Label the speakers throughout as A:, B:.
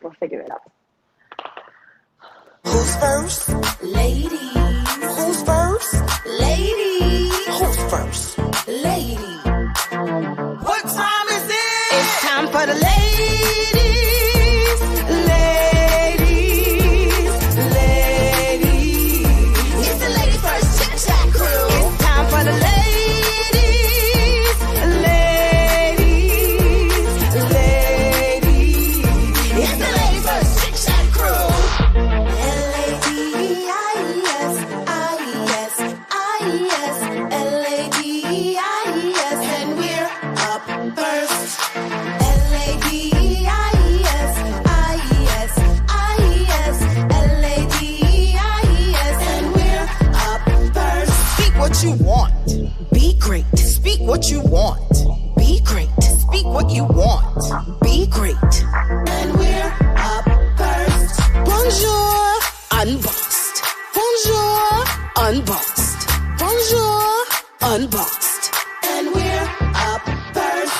A: We'll figure it out.
B: Who's first? Ladies. Who's first? Ladies. Who's first? Ladies. What time is it? It's time for the ladies. Ladies. Ladies. It's the Ladies First Chit-Chat crew. It's time for the ladies. Ladies. Ladies. It's the Ladies First Chit-Chat crew. You want. Be great. Speak what you want. Be great. Speak what you want. Be great. And we're up first. Bonjour, unboxed. Bonjour, unboxed. Bonjour, unboxed. And we're up first.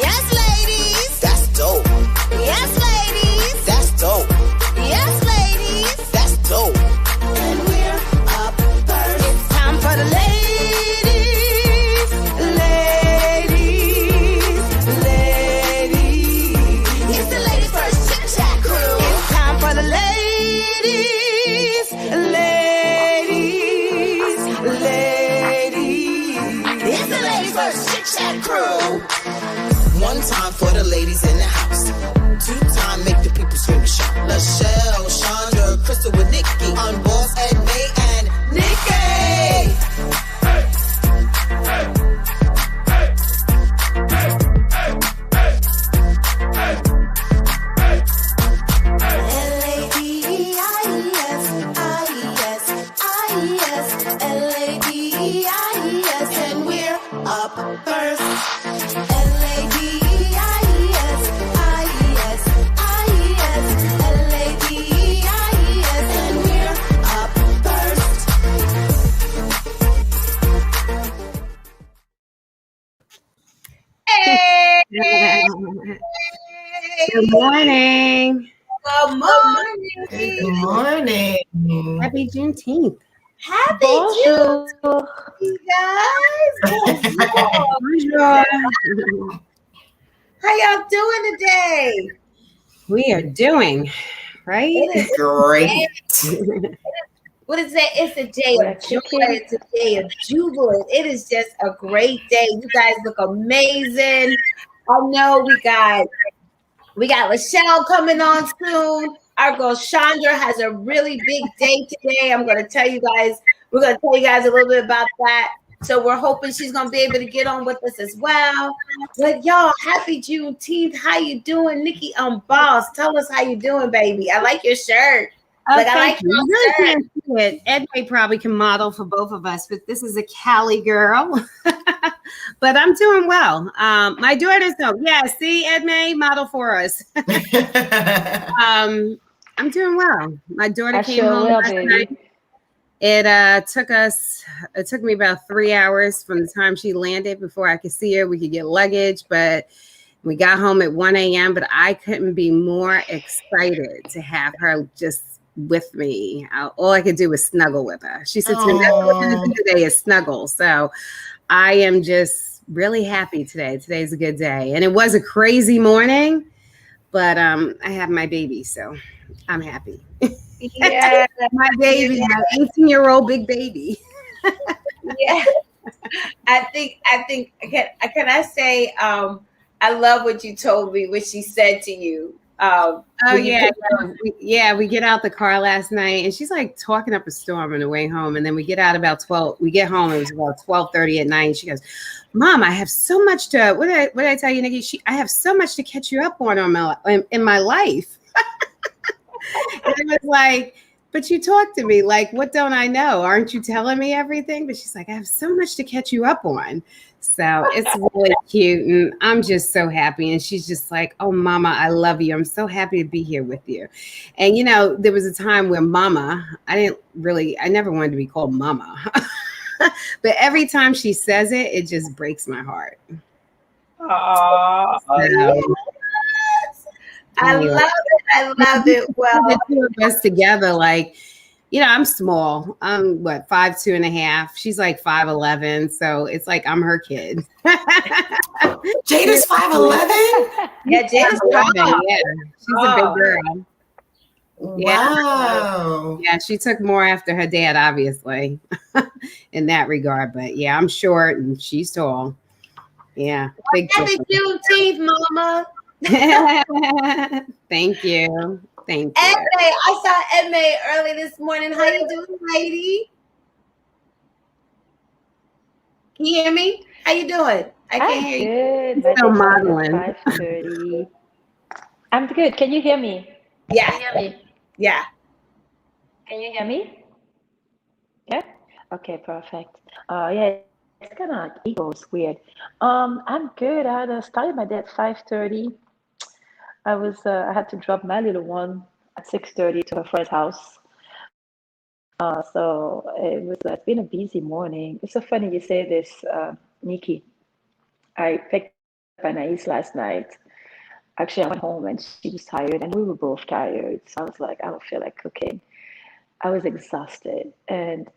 B: Yes, ladies. That's dope. Yes, ladies. That's dope. Yes, ladies. That's dope. And we're up first. It's time for the ladies. Chit-Chat crew. One time for the ladies in the house. Two time make the people scream and shout. Lachelle, Chandra, Crystal with Nikki. Unboss, Ed May, and Nikki. Hey, hey, hey, hey, hey, hey, hey, hey. L-A-D-I-S, L-A-D-I-S, and we're up first. L-A-D-I-S, L-A-D-I-S, and we're up first.
C: Hey! Good morning.
B: Good morning.
D: Good morning.
C: Happy Juneteenth.
B: Happy Juneteenth, you guys.
C: Bonjour.
B: How y'all doing today?
C: We are doing, right?
B: It is
D: Great.
B: What is that? It's a day of joy. It's a day of jubilant. It is just a great day. You guys look amazing. I know we got Lachelle coming on soon. Our girl Chandra has a really big day today. We're going to tell you guys a little bit about that. So we're hoping she's going to be able to get on with us as well. But y'all, happy Juneteenth. How you doing? Nikki Boss, tell us how you doing, baby. I like your shirt.
C: I like your shirt. Ed May probably can model for both of us, but this is a Cali girl. But I'm doing well. My daughters know. Yeah, see, Ed May, model for us. I'm doing well. My daughter came home last night. It took me about 3 hours from the time she landed before I could see her. We could get luggage, but we got home at 1 a.m. But I couldn't be more excited to have her just with me. All I could do was snuggle with her. She said to me, "That's what we're going to do today is snuggle." So I am just really happy today. Today's a good day. And it was a crazy morning, but I have my baby, so I'm happy.
B: Yeah,
C: my baby, my 18-year-old big baby.
B: Yeah. I think can I say I love what you told me, what she said to you.
C: We get out the car last night and she's like talking up a storm on the way home, and then we get out about 12. We get home, it was about 12:30 at night. She goes, "Mom, I have so much to what did I tell you, Nikki? I have so much to catch you up on in my life." And I was like, "But you talk to me like, what don't I know? Aren't you telling me everything?" But she's like, "I have so much to catch you up on." So it's really cute, and I'm just so happy. And she's just like, "Oh, Mama, I love you. I'm so happy to be here with you." And there was a time where Mama, I never wanted to be called Mama, but every time she says it, it just breaks my heart.
B: Oh, yes. I love it.
D: I love it. Well,
C: The two of us together, like, I'm small. I'm 5'2.5". She's like 5'11", so it's like I'm her kid.
D: Jada's 5'11".
B: yeah, Jada's
C: 5'11",
B: tall.
C: yeah, she's a big girl.
D: Wow.
C: Yeah, she took more after her dad, obviously, in that regard. But yeah, I'm short and she's tall. Yeah, big
B: Happy Juneteenth, Mama.
C: Thank you. Thank you.
B: Edme, I saw Edme early this morning. How you doing, lady? Can you hear me? How you doing? I can't hear you.
A: Good. My
C: Still
A: day started
C: modeling.
A: at 5:30. I'm good. Can you hear me?
B: Yeah,
A: Can you hear me?
B: yeah.
A: Can you hear me? Yeah? Okay, perfect. Yeah, it's kind of like ego's weird. I'm good. I had started my day at 5:30. I had to drop my little one at 6:30 to her friend's house. So it's been a busy morning. It's so funny you say this, Nikki. I picked up Anais last night. Actually, I went home and she was tired, and we were both tired. So I was like, I don't feel like cooking. I was exhausted, and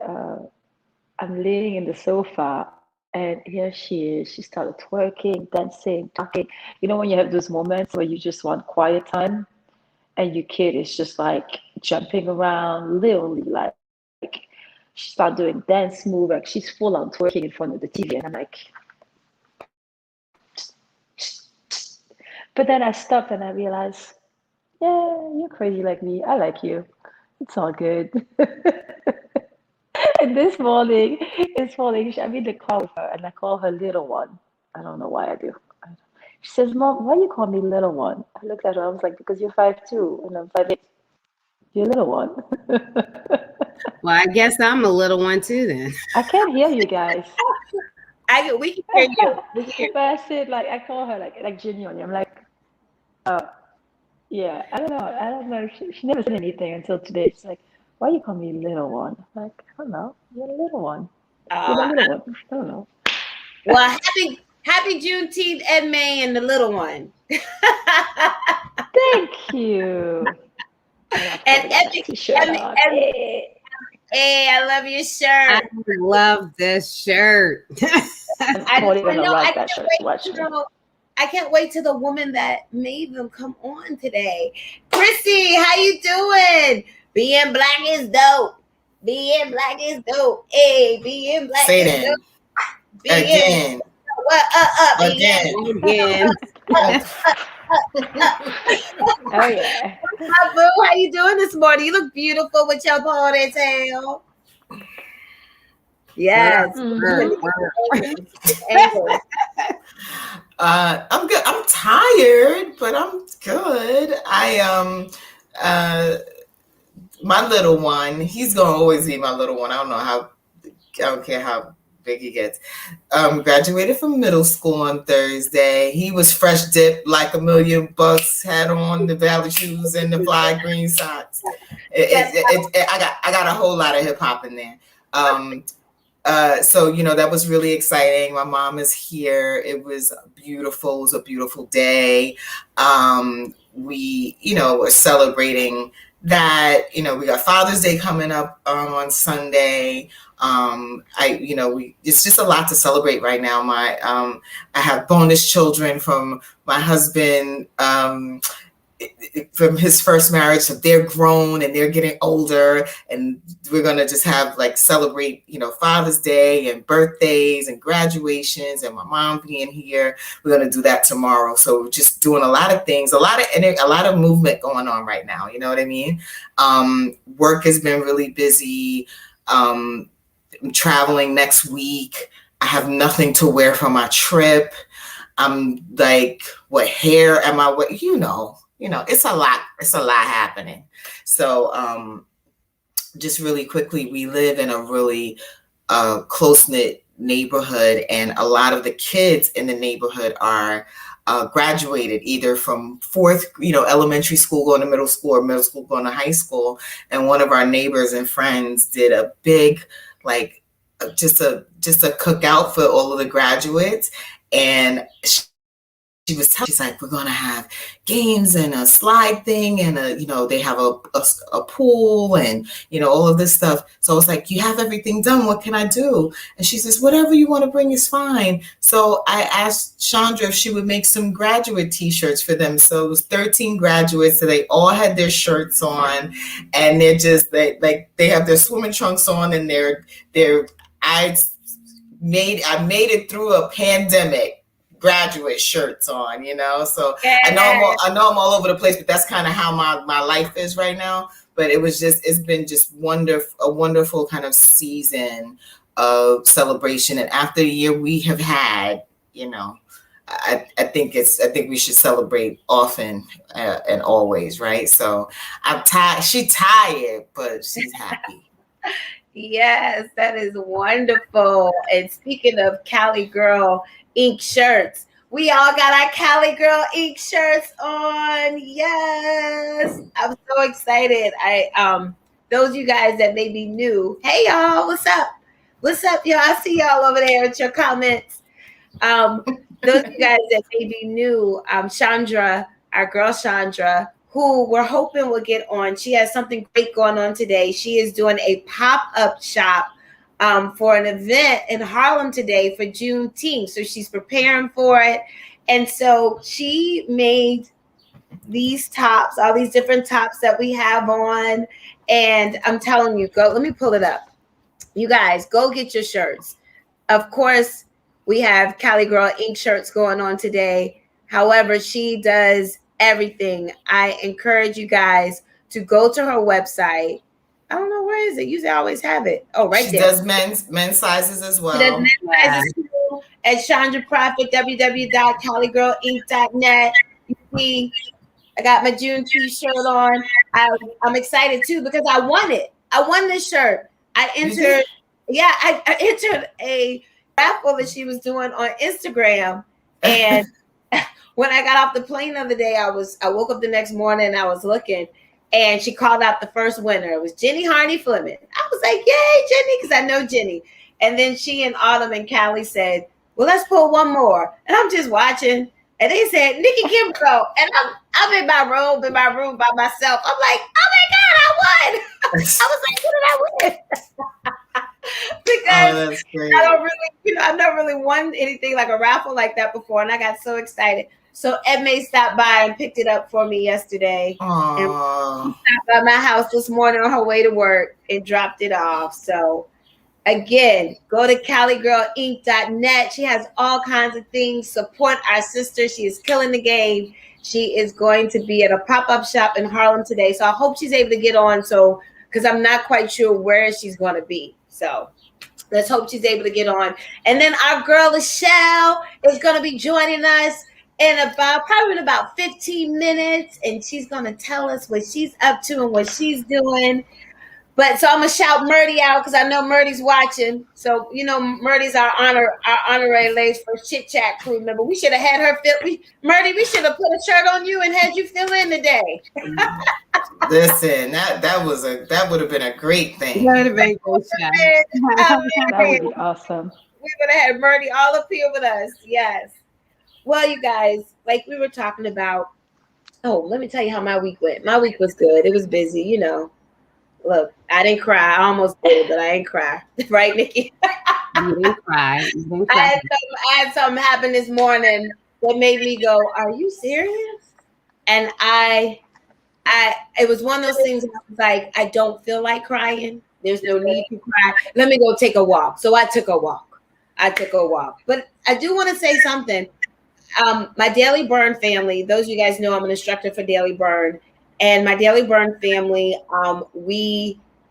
A: I'm laying in the sofa, and here she is. She started twerking, dancing, talking. You know, when you have those moments where you just want quiet time, and your kid is just like jumping around, literally like she started doing dance move, like she's full on twerking in front of the TV, and I'm like. But then I stopped and I realized, yeah, you're crazy like me. I like you. It's all good. And this morning, I'm in the car with her and I call her little one. I don't know why I do. She says, Mom, why you call me little one? I looked at her, I was like, because you're 5'2" and I'm 5'8". You're little one.
C: Well, I guess I'm a little one too then.
A: I can't hear you guys.
B: We can hear you. We can hear you.
A: But I said, like, I call her like genuinely. I'm like, yeah, I don't know. She never said anything until today. She's like, why you call me little one? I'm like, I don't know. You're a little one. You're the little one. I don't know.
B: Well, happy Juneteenth, Edme and the little one.
A: Thank you.
B: And hey, I love your shirt.
C: I love this shirt.
A: I'm totally gonna rock that shirt. Watch me.
B: I can't wait till the woman that made them come on today. Chrissy, how you doing? Being black is dope. Being black is dope. Hey, being black
D: Say
B: is
D: that.
B: dope.
D: Again.
B: Again.
A: Oh yeah.
B: Hi, boo. How you doing this morning? You look beautiful with your ponytail. Yes.
D: I'm good. I'm tired, but I'm good. My little one, he's gonna always be my little one. I don't care how big he gets. Graduated from middle school on Thursday. He was fresh dipped like $1,000,000, had on the Valley shoes and the fly green socks. I got a whole lot of hip hop in there. So, that was really exciting. My mom is here. It was beautiful. It was a beautiful day. We, are celebrating that. We got Father's Day coming up on Sunday. It's just a lot to celebrate right now. I have bonus children from my husband, from his first marriage. So they're grown and they're getting older, and we're going to just have celebrate, Father's Day and birthdays and graduations and my mom being here. We're going to do that tomorrow. So we're just doing a lot of things, a lot of movement going on right now. You know what I mean? Work has been really busy. I'm traveling next week. I have nothing to wear for my trip. I'm like, what hair am I wearing? It's a lot. It's a lot happening. So just really quickly, we live in a really close-knit neighborhood, and a lot of the kids in the neighborhood are graduated either from elementary school going to middle school, or middle school going to high school. And one of our neighbors and friends did a big, just a cookout for all of the graduates. And she was telling, she's like, we're going to have games and a slide thing and they have a pool and, all of this stuff. So it's like, you have everything done. What can I do? And she says, whatever you want to bring is fine. So I asked Chandra if she would make some graduate t-shirts for them. So it was 13 graduates. So they all had their shirts on and they're just they have their swimming trunks on and I made it through a pandemic. Graduate shirts on, so I know I'm all over the place, but that's kind of how my life is right now. But it's been just a wonderful kind of season of celebration. And after the year we have had, I think we should celebrate often and always, right? So I'm tired. She's tired, but she's happy.
C: Yes, that is wonderful. And speaking of Cali Girl Ink shirts, we all got our Cali Girl Ink shirts on. Yes, I'm so excited. Those of you guys that may be new, hey y'all, what's up y'all? I see y'all over there with your comments. Those of you guys that may be new, Chandra, our girl Chandra, who we're hoping will get on, she has something great going on today. She is doing a pop-up shop for an event in Harlem today for Juneteenth. So she's preparing for it. And so she made these tops, all these different tops that we have on. And I'm telling you, let me pull it up. You guys, go get your shirts. Of course, we have Cali Girl Ink shirts going on today. However, she does everything. I encourage you guys to go to her website. I don't know, where is it? Usually I always have it. Oh, right there. She
D: does men's sizes as well.
C: She does men's sizes too at Chandra Profit, www.caligirlink.net. You see, I got my June t-shirt on. I'm excited too because I won it. I won this shirt. I entered a raffle that she was doing on Instagram. And when I got off the plane the other day, I woke up the next morning and I was looking. And she called out the first winner. It was Jenny Harney Fleming. I was like, yay, Jenny, because I know Jenny. And then she and Autumn and Callie said, well, let's pull one more. And I'm just watching. And they said, Nikki Kimbrough. And I'm in my room by myself. I'm like, oh my God, I won. I was like, what did I win? Because I've never really won anything like a raffle like that before. And I got so excited. So Edmay stopped by and picked it up for me yesterday.
D: Aww.
C: And she stopped by my house this morning on her way to work and dropped it off. So again, go to caligirlink.net. She has all kinds of things. Support our sister. She is killing the game. She is going to be at a pop-up shop in Harlem today. So I hope she's able to get on. So, because I'm not quite sure where she's going to be. So let's hope she's able to get on. And then our girl, Michelle, is going to be joining us in about 15 minutes, and she's gonna tell us what she's up to and what she's doing. But so I'm gonna shout Murdy out because I know Murdy's watching. So Murdy's our honorary Lays for Chit-Chat crew member. We should have had her Murdy, we should have put a shirt on you and had you fill in today.
D: Listen, that would have been a great thing.
A: That would be awesome.
C: We would have had Murdy all up here with us. Yes. Well, you guys, like we were talking about, let me tell you how my week went. My week was good. It was busy, Look, I didn't cry. I almost did, but I didn't cry. Right, Nikki?
A: You didn't cry.
C: I had something happen this morning that made me go, are you serious? And it was one of those things that I was like, I don't feel like crying. There's no need to cry. Let me go take a walk. So I took a walk. But I do want to say something. My Daily Burn family, those of you guys know I'm an instructor for Daily Burn, and my Daily Burn family,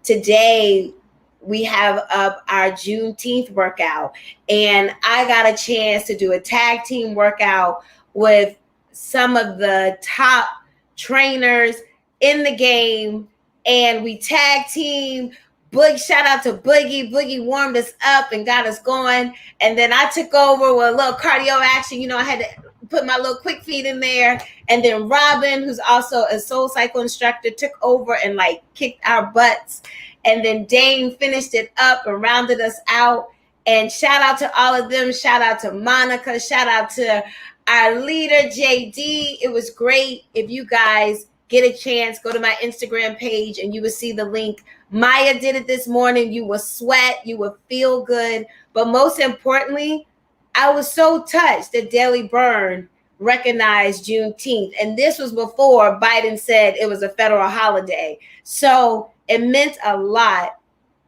C: today we have up our Juneteenth workout, and I got a chance to do a tag team workout with some of the top trainers in the game, and we tag team. Shout out to Boogie. Boogie warmed us up and got us going. And then I took over with a little cardio action. I had to put my little quick feet in there. And then Robin, who's also a Soul Cycle instructor, took over and kicked our butts. And then Dane finished it up and rounded us out. And shout out to all of them. Shout out to Monica. Shout out to our leader, JD. It was great. If you guys get a chance, go to my Instagram page and you will see the link. Maya did it this morning. You will sweat. You will feel good. But most importantly, I was so touched that Daily Burn recognized Juneteenth. And this was before Biden said it was a federal holiday. So it meant a lot.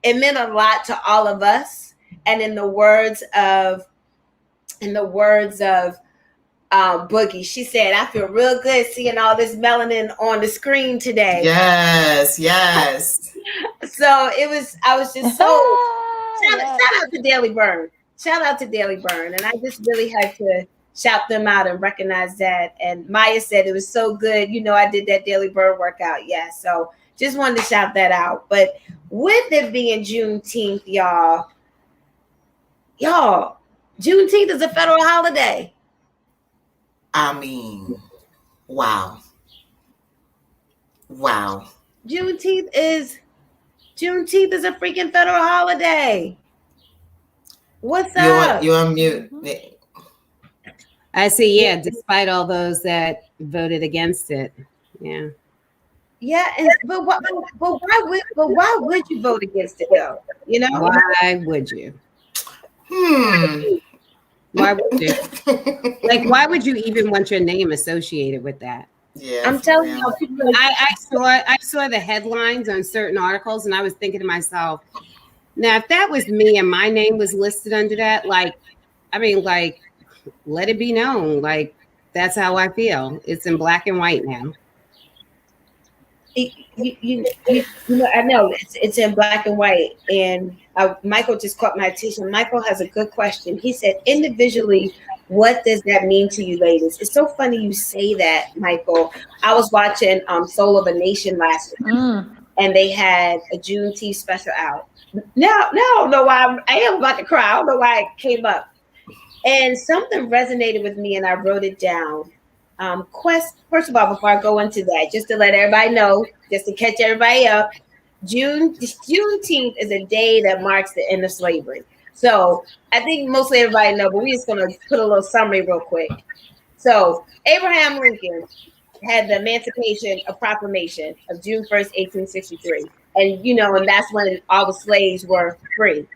C: It meant a lot to all of us. And in the words of Boogie, she said, I feel real good seeing all this melanin on the screen today.
D: Yes.
C: So I was just so shout out to Daily Burn. Shout out to Daily Burn. And I just really had to shout them out and recognize that. And Maya said it was so good. You know, I did that Daily Burn workout. Yeah. So just wanted to shout that out. But with it being Juneteenth, y'all, Juneteenth is a federal holiday.
D: I mean, wow.
C: Juneteenth is a freaking federal holiday. What's up?
D: You're on mute.
C: I see. Yeah, despite all those that voted against it. Yeah. Yeah, but why would you vote against it though? You know, why would you? Why would you? Like, why would you even want your name associated with that?
D: Yeah,
C: I'm telling you, I saw the headlines on certain articles, and I was thinking to myself, now if that was me and my name was listed under that, like, I mean, like, let it be known, like, that's how I feel. It's in black and white now. You know, I know it's in black and white, and Michael just caught my attention. Michael has a good question. He said, individually, what does that mean to you, ladies? It's so funny you say that, Michael. I was watching Soul of a Nation last week, and they had a Juneteenth special out. Now, I don't know why I am about to cry. I don't know why it came up, and something resonated with me, and I wrote it down. First of all, before I go into that, just to let everybody know, just to catch everybody up, Juneteenth is a day that marks the end of slavery. So I think mostly everybody know, but we're just going to put a little summary real quick. So Abraham Lincoln had the Emancipation Proclamation of June 1st, 1863. And, you know, and that's when all the slaves were free.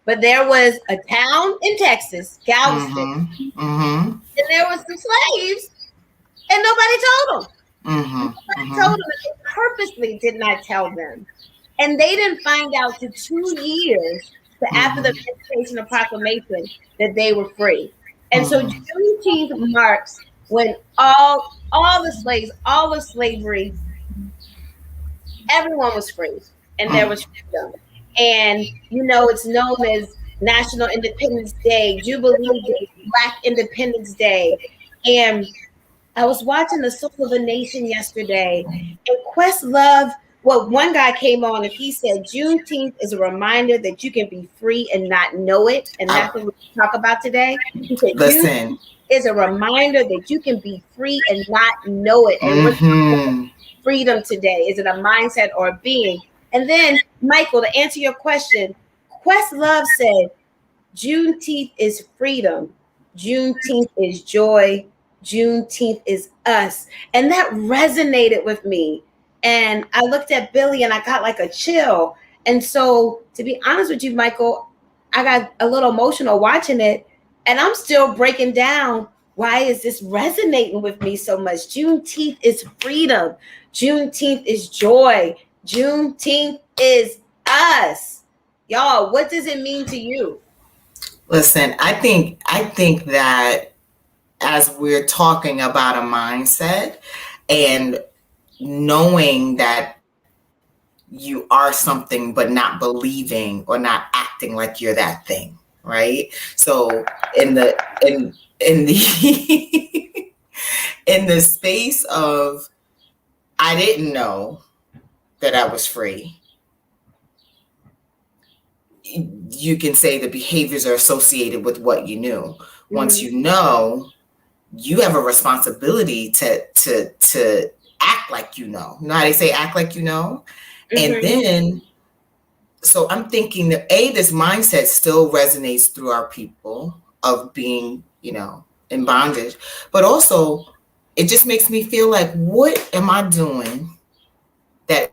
C: But there was a town in Texas, Galveston, and there was some slaves. And nobody told them. Nobody told them. They purposely did not tell them. And they didn't find out for 2 years after the Emancipation of Proclamation that they were free. And so Juneteenth marks when all the slaves, all of slavery, everyone was free. And there was freedom. And, you know, it's known as National Independence Day, Jubilee Day, Black Independence Day. And I was watching the Soul of a Nation yesterday, and Questlove, well, one guy came on and he said, Juneteenth is a reminder that you can be free and not know it. And that's what we talk about today. He said, Juneteenth is a reminder that you can be free and not know it. And freedom today, is it a mindset or a being? And then, Michael, to answer your question, Questlove said, Juneteenth is freedom. Juneteenth is joy. Juneteenth is us. And that resonated with me. And I looked at Billy and I got like a chill. And so, to be honest with you, Michael, I got a little emotional watching it. And I'm still breaking down, why is this resonating with me so much? Juneteenth is freedom. Juneteenth is joy. Juneteenth is us. Y'all, what does it mean to you?
D: Listen, I think that as we're talking about a mindset and knowing that you are something but not believing or not acting like you're that thing, right? So in the in the space of I didn't know that I was free, you can say the behaviors are associated with what you knew. Once you know, you have a responsibility to act like you know. You know how they say act like you know? And then, so I'm thinking that this mindset still resonates through our people of being, you know, in bondage. But also, it just makes me feel like, what am I doing that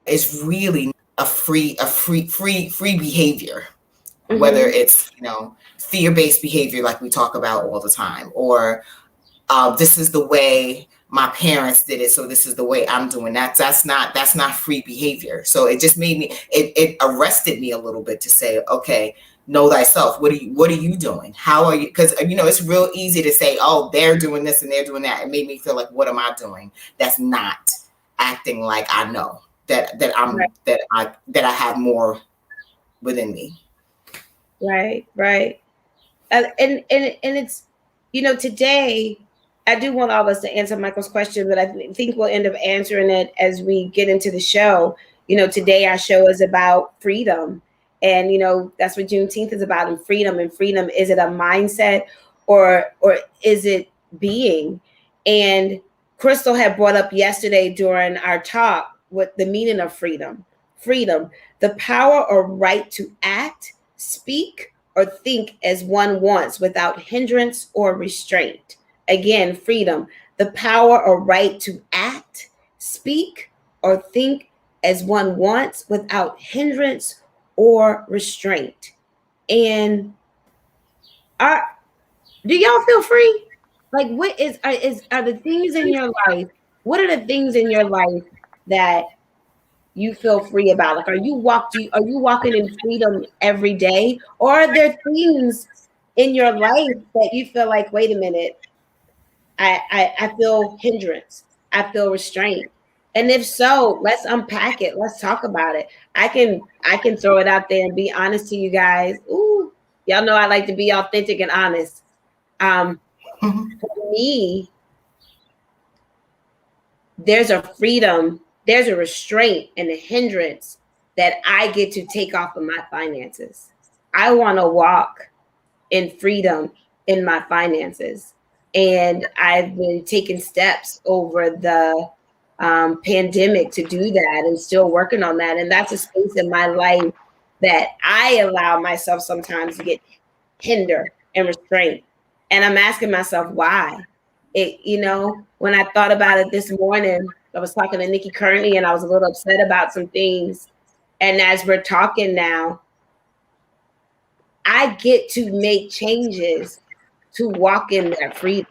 D: is really a free behavior? Mm-hmm. Whether it's, fear-based behavior like we talk about all the time, or this is the way my parents did it, so this is the way I'm doing that. That's not free behavior. So it just made me, it arrested me a little bit to say, okay, know thyself. What are you doing? How are you? Because it's real easy to say, oh, they're doing this and they're doing that. It made me feel like, what am I doing that's not acting like I know that I'm right. that I have more within me.
C: Right. And it's, today, I do want all of us to answer Michael's question, but I think we'll end up answering it as we get into the show. Today our show is about freedom. And, that's what Juneteenth is about, and freedom. And freedom, is it a mindset or is it being? And Crystal had brought up yesterday during our talk what the meaning of freedom. Freedom, the power or right to act, speak, or think as one wants without hindrance or restraint. Again, freedom, the power or right to act, speak, or think as one wants without hindrance or restraint. And do y'all feel free? Like, what are the things in your life? What are the things in your life that you feel free about? Like, are you walking in freedom every day, or are there things in your life that you feel like, wait a minute, I feel hindrance, I feel restraint? And if so, let's unpack it. Let's talk about it. I can throw it out there and be honest to you guys. Ooh, y'all know I like to be authentic and honest. For me, there's a freedom, there's a restraint and a hindrance that I get to take off of my finances. I want to walk in freedom in my finances. And I've been taking steps over the pandemic to do that, and still working on that. And that's a space in my life that I allow myself sometimes to get hindered and restrained. And I'm asking myself why. When I thought about it this morning, I was talking to Nikki Kearney, and I was a little upset about some things. And as we're talking now, I get to make changes to walk in that freedom.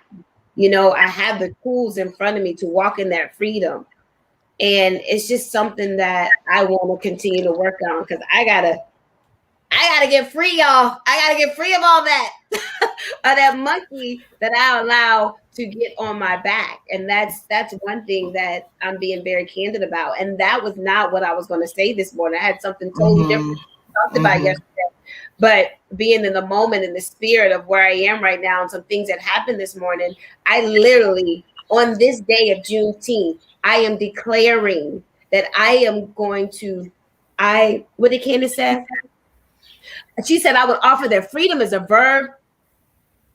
C: I have the tools in front of me to walk in that freedom. And it's just something that I want to continue to work on, because I gotta get free, y'all. I gotta get free of all that, of that monkey that I allow to get on my back. And that's one thing that I'm being very candid about. And that was not what I was going to say this morning. I had something totally different talked about yesterday. But being in the moment, in the spirit of where I am right now, and some things that happened this morning, I literally, on this day of Juneteenth, I am declaring that I am going to, what did Candace say? She said I would offer that freedom as a verb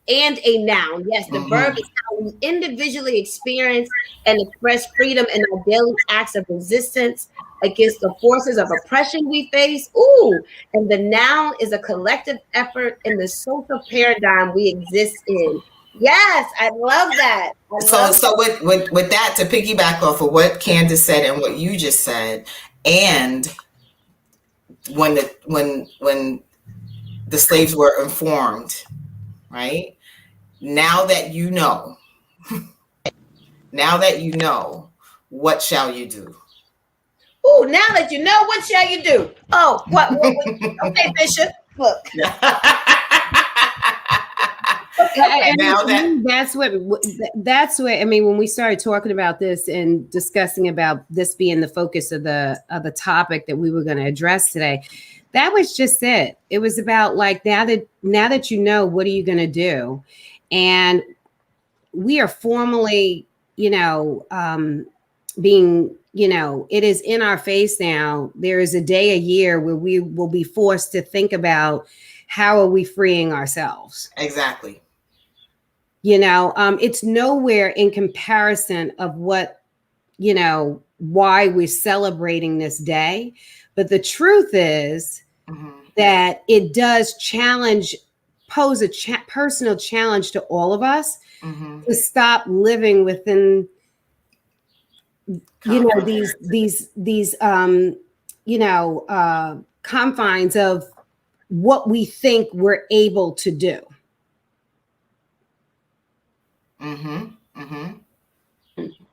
C: and a noun. Yes, the verb is how we individually experience and express freedom in our daily acts of resistance against the forces of oppression we face. Ooh, and the noun is a collective effort in the social paradigm we exist in. Yes, I love that.
D: So with that, to piggyback off of what Candace said and what you just said, and when the slaves were informed, right? Now that you know, what shall you do?
C: Oh, now that you know, what shall you do? Oh, what? Okay, Bishop, look.
E: That's what I mean when we started talking about this and discussing about this being the focus of the topic that we were going to address today. That was just it. It was about like, now that you know, what are you going to do? And we are formally, being, it is in our face now. There is a day a year where we will be forced to think about how are we freeing ourselves?
D: Exactly.
E: It's nowhere in comparison of what, why we're celebrating this day. But the truth is that it does challenge pose a personal challenge to all of us to stop living within, these confines of what we think we're able to do.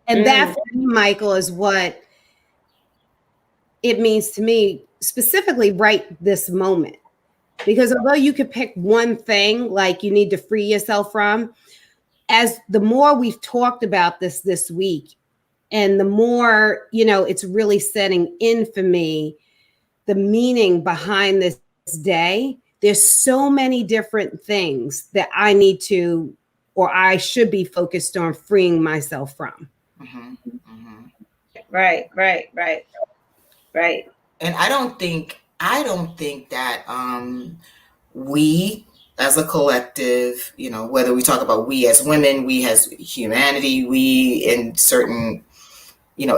E: And that, for me, Michael, is what it means to me, specifically right this moment. Because although you could pick one thing, like you need to free yourself from, as the more we've talked about this week, and the more, it's really setting in for me, the meaning behind this day, there's so many different things that I need to, or I should be focused on freeing myself from.
C: Right.
D: And I don't think that we as a collective, whether we talk about we as women, we as humanity, we in certain,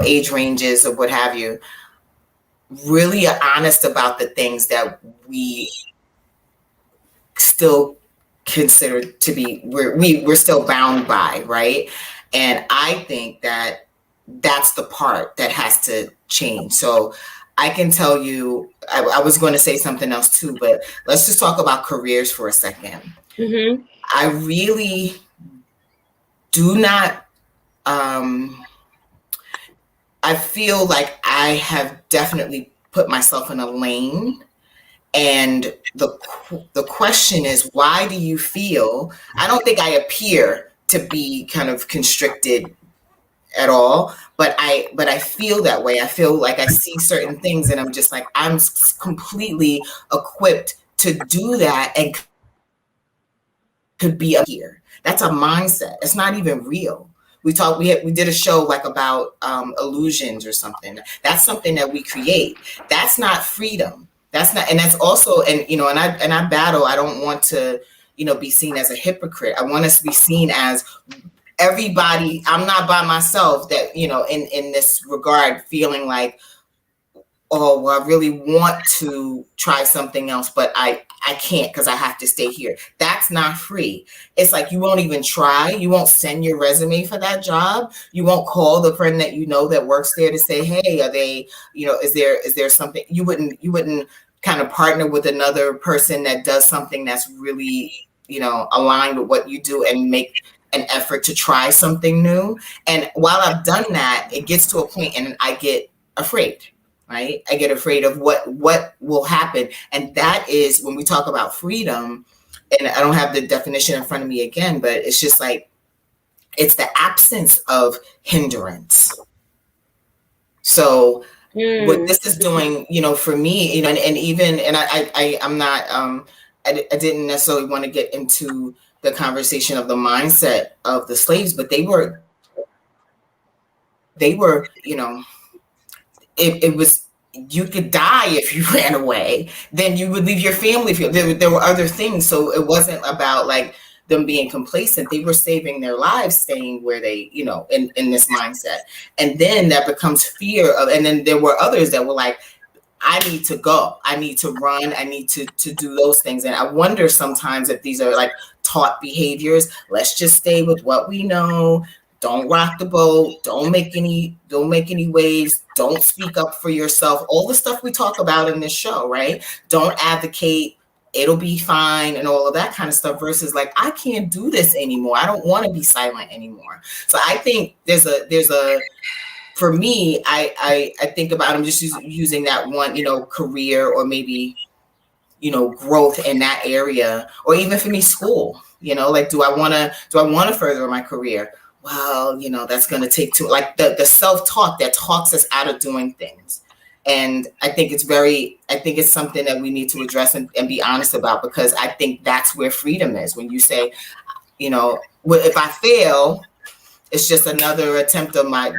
D: age ranges or what have you, really are honest about the things that we still consider to be, we're still bound by, right? And I think that that's the part that has to change. So I can tell you, I was going to say something else too, but let's just talk about careers for a second. I really do not, I feel like I have definitely put myself in a lane. And the question is, why do you feel, I don't think I appear to be kind of constricted at all, but I feel that way. I feel like I see certain things and I'm just like, I'm completely equipped to do that and could be here. That's a mindset. It's not even real. We did a show like about illusions or something. That's something that we create. That's not freedom. That's not, and that's also, and I battle. I don't want to, be seen as a hypocrite. I want us to be seen as everybody. I'm not by myself. That in this regard, feeling like, oh, well, I really want to try something else, but I can't because I have to stay here. That's not free. It's like you won't even try. You won't send your resume for that job. You won't call the friend that that works there to say, hey, are they, is there something? You wouldn't kind of partner with another person that does something that's really, aligned with what you do and make an effort to try something new. And while I've done that, it gets to a point and I get afraid. Right? I get afraid of what will happen. And that is when we talk about freedom, and I don't have the definition in front of me again, but it's just like, it's the absence of hindrance. So what this is doing, for me, and even, and I'm not, I didn't necessarily want to get into the conversation of the mindset of the slaves, but they were, it was, you could die if you ran away, then you would leave your family. There were other things. So it wasn't about like them being complacent. They were saving their lives, staying where they, in this mindset. And then that becomes fear of, and then there were others that were like, I need to go. I need to run. I need to do those things. And I wonder sometimes if these are like taught behaviors. Let's just stay with what we know. Don't rock the boat. Don't make any waves. Don't speak up for yourself. All the stuff we talk about in this show, right? Don't advocate. It'll be fine and all of that kind of stuff versus like, I can't do this anymore. I don't want to be silent anymore. So I think there's a, for me, I think about, I'm just using that one, career or maybe, growth in that area, or even for me, school, like, do I want to further my career? Well, that's going to take too, like the self-talk that talks us out of doing things. And I think it's something that we need to address and be honest about, because I think that's where freedom is. When you say, if I fail, it's just another attempt of my,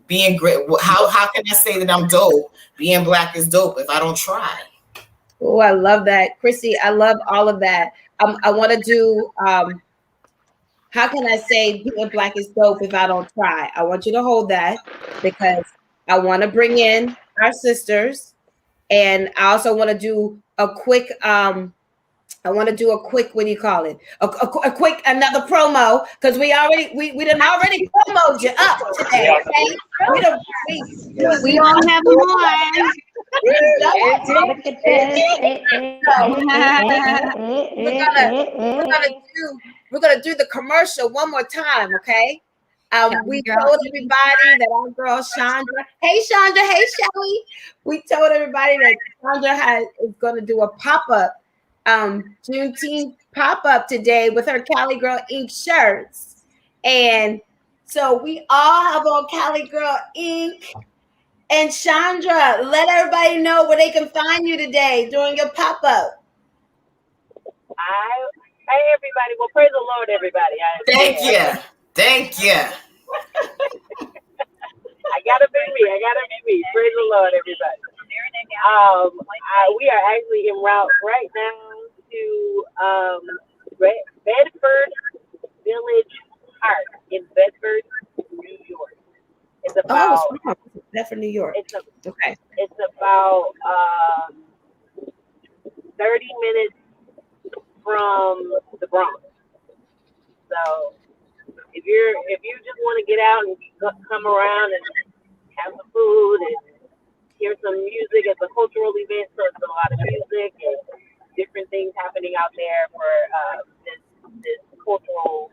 D: being great. How can I say that I'm dope? Being Black is dope if I don't try.
C: Oh, I love that. Chrissy, I love all of that. I want to do, how can I say being Black is dope if I don't try? I want you to hold that, because I want to bring in our sisters, and I also want to do a quick
E: I want to do a quick, what do you call it? A quick, another promo, because we done already promoed you up today, okay?
C: We all have one.
E: We're gonna do the commercial one more time, okay? We told everybody that our girl Chandra, hey Chandra, hey Shelly. We told everybody that Chandra is going to do a pop-up, Juneteenth pop-up today with her Cali Girl Inc. shirts. And so we all have on Cali Girl Inc. And Chandra, let everybody know where they can find you today during your pop-up.
F: Hey everybody. Well, praise the Lord, everybody.
D: Thank you.
F: I gotta be me. Praise the Lord, everybody. We are actually en route right now to Bedford Village Park in Bedford, New York. It's about
E: Bedford, New York.
F: It's about 30 minutes from the Bronx. So if you just want to get out and come around and have some food and hear some music, it's a cultural event, so it's a lot of music and different things happening out there for this cultural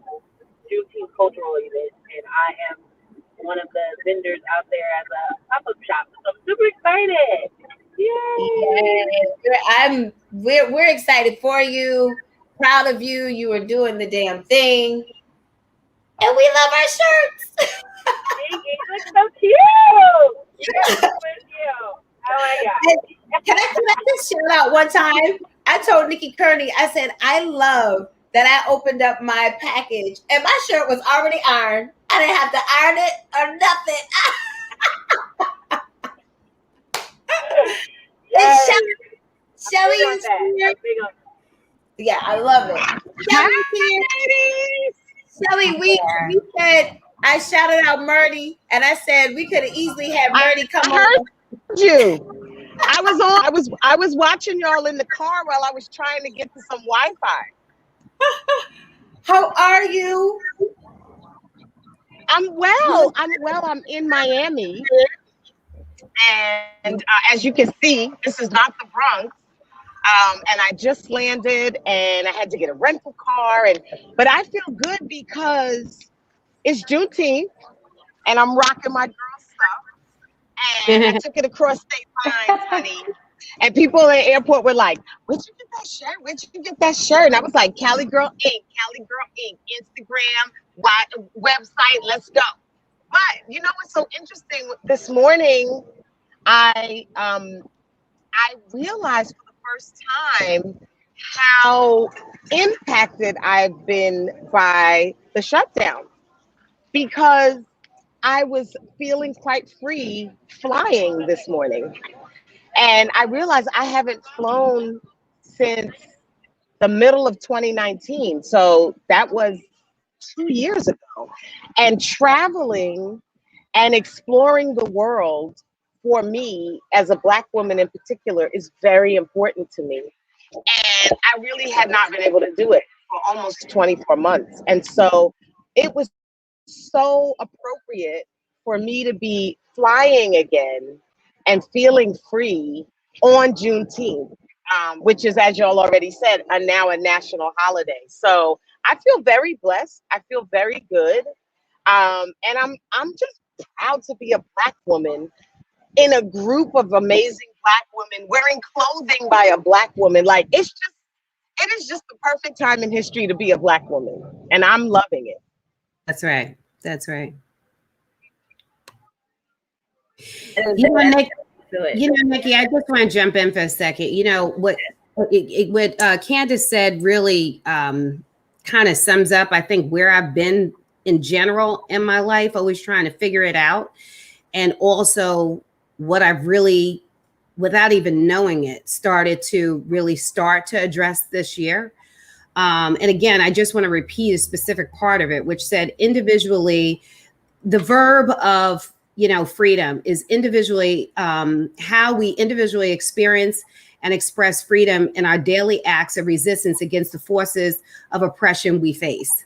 F: Juneteenth cultural event. And I am one of the vendors out there as a pop-up shop. So I'm super excited.
E: Yay! We're excited for you, proud of you. You are doing the damn thing. And we love our shirts.
F: You look so cute. Yes, with you. Oh my God.
E: Can I just shout out one time? I told Nikki Kearney, I said, I love that I opened up my package and my shirt was already ironed. I didn't have to iron it or nothing.
F: Yes.
E: Shelly is here. Yeah, I love it. Shelly, we said, I shouted out Murdy, and I said we could have easily had Murdy come on.
G: I heard you. I was watching y'all in the car while I was trying to get to some Wi-Fi.
E: How are you?
G: I'm well. I'm in Miami, and as you can see, this is not the Bronx. And I just landed, and I had to get a rental car, but I feel good because it's Juneteenth, and I'm rocking my girl stuff, and I took it across state lines, honey. And people in the airport were like, "Where'd you get that shirt? Where'd you get that shirt?" And I was like, "Cali Girl Inc. Cali Girl Inc. Instagram, website, let's go." But you know what's so interesting? This morning, I realized for the first time how impacted I've been by the shutdown, because I was feeling quite free flying this morning. And I realized I haven't flown since the middle of 2019. So that was 2 years ago. And traveling and exploring the world for me as a Black woman in particular is very important to me. And I really had not been able to do it for almost 24 months. And so it was so appropriate for me to be flying again and feeling free on Juneteenth, which is, as y'all already said, now a national holiday. So I feel very blessed. I feel very good. And I'm just proud to be a Black woman in a group of amazing Black women wearing clothing by a Black woman. Like, it is just the perfect time in history to be a Black woman. And I'm loving it.
E: That's right.
C: Nikki, I just want to jump in for a second. You know, what Candace said really kind of sums up, I think, where I've been in general in my life, always trying to figure it out. And also what I've really, without even knowing it, started to address this year. And again, I just want to repeat a specific part of it, which said individually, the verb of,
E: freedom is individually, how we individually experience and express freedom in our daily acts of resistance against the forces of oppression we face.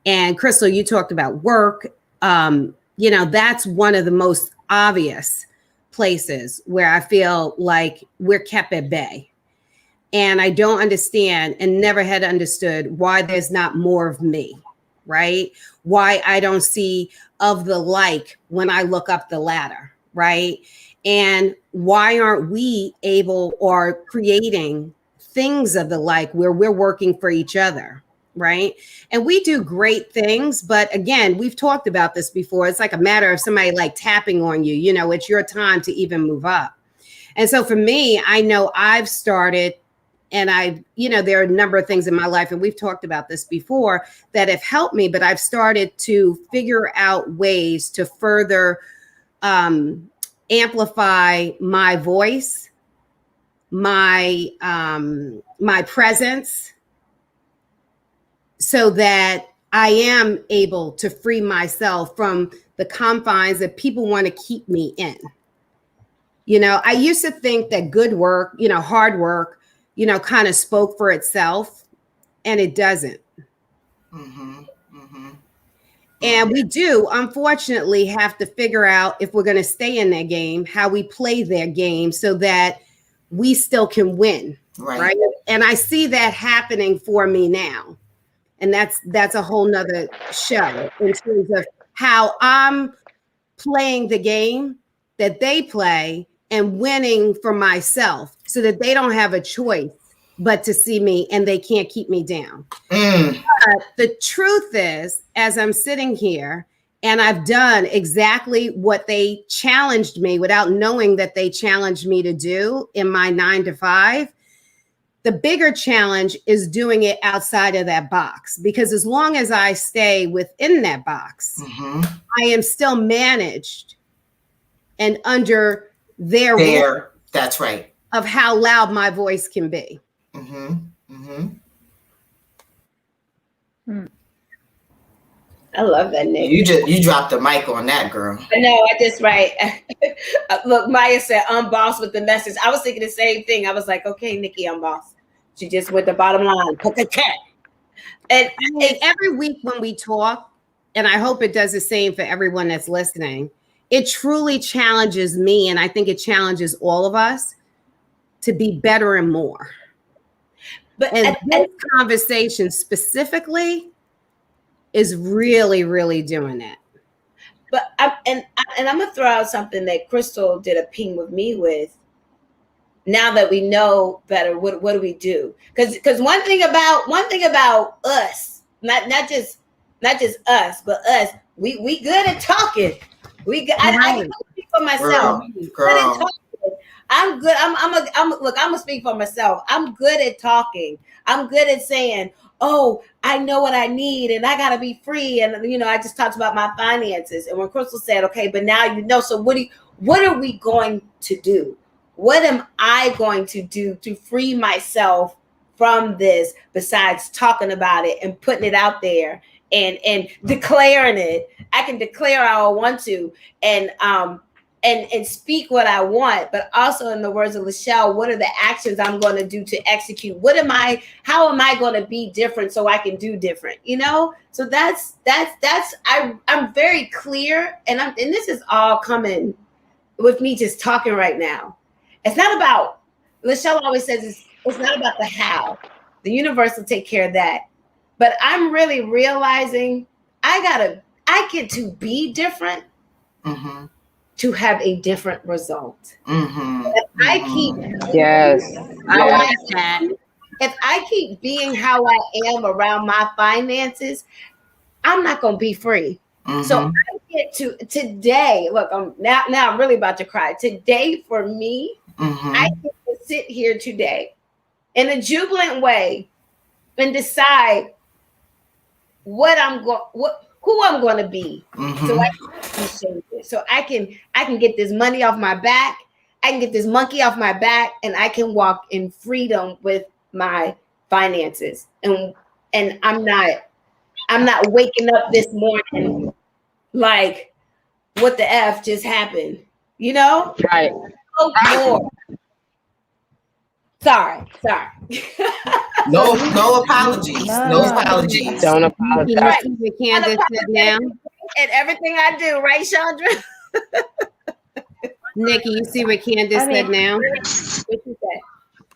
E: And Crystal, you talked about work. That's one of the most obvious places where I feel like we're kept at bay. And I don't understand and never had understood why there's not more of me, right? Why I don't see of the like when I look up the ladder, right? And why aren't we able or creating things of the like where we're working for each other, right? And we do great things, but again, we've talked about this before. It's like a matter of somebody like tapping on you, it's your time to even move up. And so for me, I know I've started, and there are a number of things in my life, and we've talked about this before, that have helped me, but I've started to figure out ways to further amplify my voice, my presence, so that I am able to free myself from the confines that people want to keep me in. I used to think that good work, hard work, kind of spoke for itself, and it doesn't.
D: Mm-hmm. Mm-hmm.
E: And we do, unfortunately, have to figure out, if we're going to stay in their game, how we play their game so that we still can win. Right. And I see that happening for me now. And that's a whole nother show in terms of how I'm playing the game that they play and winning for myself, so that they don't have a choice but to see me, and they can't keep me down. But the truth is, as I'm sitting here and I've done exactly what they challenged me without knowing that they challenged me to do in my 9 to 5, the bigger challenge is doing it outside of that box, because as long as I stay within that box, I am still managed and under their rule.
D: That's right.
E: Of how loud my voice can be.
C: I love that, Nick.
D: You dropped the mic on that, girl.
C: I know. I just look, Maya said, "I'm boss" with the message. I was thinking the same thing. I was like, "Okay, Nikki, I'm boss." She just went the bottom line.
E: And every week when we talk, and I hope it does the same for everyone that's listening, it truly challenges me, and I think it challenges all of us to be better and more. But this conversation specifically is really, really doing that.
C: But I'm gonna throw out something that Crystal did a ping with me with. Now that we know better, what do we do? Because one thing about us, not just us, but us, we good at talking. I can speak for myself.
D: Girl.
C: I'm good. I'm gonna speak for myself. I'm good at talking. I'm good at saying, "Oh, I know what I need, and I gotta be free." And I just talked about my finances. And when Crystal said, "Okay, but now so what are we going to do? What am I going to do to free myself from this besides talking about it and putting it out there and declaring it? I can declare how I want to and speak what I want, but also, in the words of Lachelle, what are the actions I'm going to do to execute? How am I going to be different so I can do different? So that's I'm very clear, and this is all coming with me just talking right now. It's not about, Lachelle always says it's not about the how. The universe will take care of that. But I'm really realizing I get to be different to have a different result. If I keep if I keep being how I am around my finances, I'm not gonna be free. So I get to today. Look, now I'm really about to cry. Today for me, I get to sit here today in a jubilant way and decide who I'm going to be. So I can get this money off my back. I can get this monkey off my back, and I can walk in freedom with my finances. And I'm not waking up this morning like,
E: what the F just happened, you know?
G: Right.
E: Oh, Lord. Sorry.
D: No apologies. No
A: No.
D: apologies.
G: Don't
E: Can
G: apologize.
E: you see what Candace said now?
C: And everything I do, right, Chandra?
E: Nikki, you see what Candace said now?
C: What you say?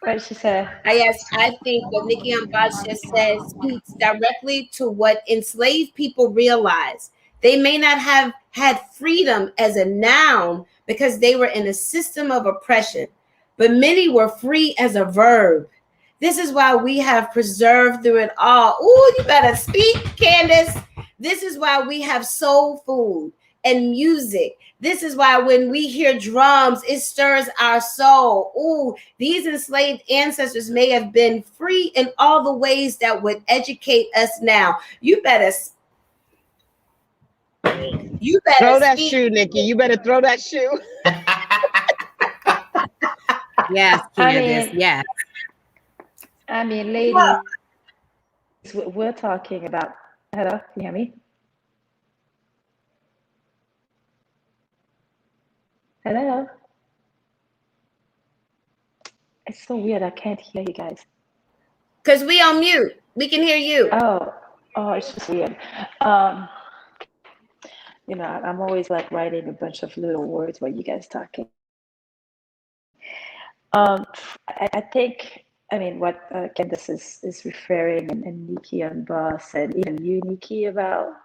A: What did she say?
C: I think what Nikki Ambash just said speaks directly to what enslaved people realize. They may not have had freedom as a noun because they were in a system of oppression, but many were free as a verb. This is why we have preserved through it all. Ooh, you better speak, Candace. This is why we have soul food and music. This is why when we hear drums, it stirs our soul. Ooh, these enslaved ancestors may have been free in all the ways that would educate us now. You better
G: Throw that
C: speak.
G: shoe, Nikki. You better throw that shoe.
E: Yes, Candace.
A: mean-
E: Yes.
A: I mean, ladies, we're talking about. Hello, can you hear me? Hello. It's so weird. I can't hear you guys.
C: Because we on mute. We can hear you.
A: Oh, it's just weird. You know, I'm always like writing a bunch of little words while you guys talking. I think, I mean, what Candace is referring, and Nikki and Boss, and even you, Nikki, about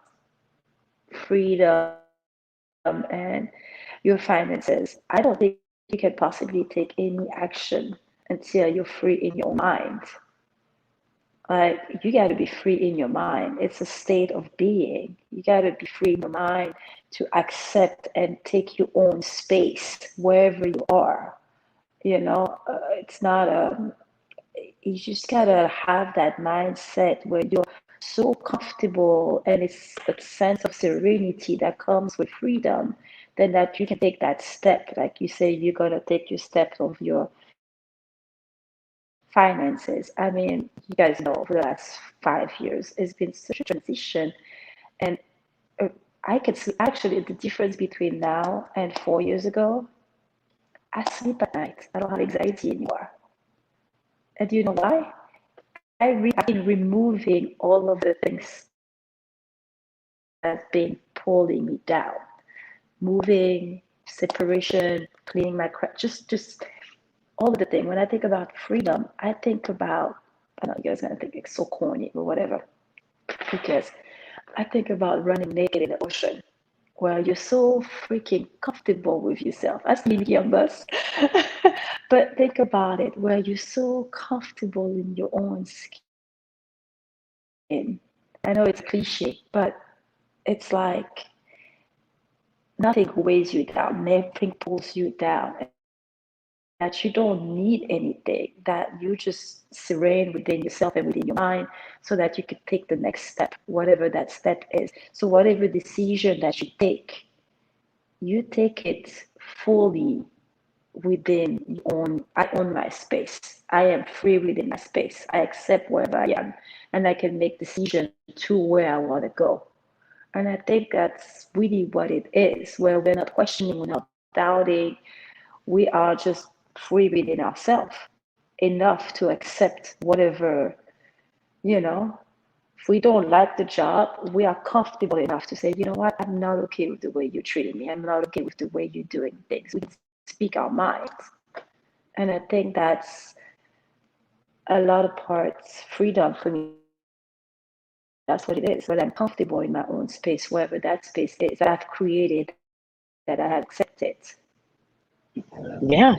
A: freedom and your finances. I don't think you can possibly take any action until you're free in your mind. Like, you got to be free in your mind. It's a state of being. You got to be free in your mind to accept and take your own space wherever you are. You know, it's not you just got to have that mindset where you're so comfortable, and it's a sense of serenity that comes with freedom, then that you can take that step. Like you say, you're going to take your step of your finances. I mean, you guys know, over the last 5 years, it's been such a transition. And I could see actually the difference between now and 4 years ago. I sleep at night. I don't have anxiety anymore. And do you know why? I've been removing all of the things that have been pulling me down. Moving, separation, cleaning my crap, just all of the thing. When I think about freedom, I think about, I know you guys are gonna think it's so corny or whatever, because I think about running naked in the ocean, where you're so freaking comfortable with yourself. That's me, young bus. But think about it, where you're so comfortable in your own skin. I know it's cliche, but it's like nothing weighs you down, nothing pulls you down. That you don't need anything, that you just serene within yourself and within your mind, so that you could take the next step, whatever that step is. So whatever decision that you take it fully within your own. I own my space. I am free within my space. I accept wherever I am, and I can make decisions to where I want to go. And I think that's really what it is, where we're not questioning, we're not doubting, we are just free within ourselves enough to accept whatever, you know. If we don't like the job, we are comfortable enough to say, you know what, I'm not okay with the way you're treating me. I'm not okay with the way you're doing things. We can speak our minds. And I think that's a lot of parts, freedom for me. That's what it is. When I'm comfortable in my own space, wherever that space is, that I've created, that I have accepted.
G: Yeah.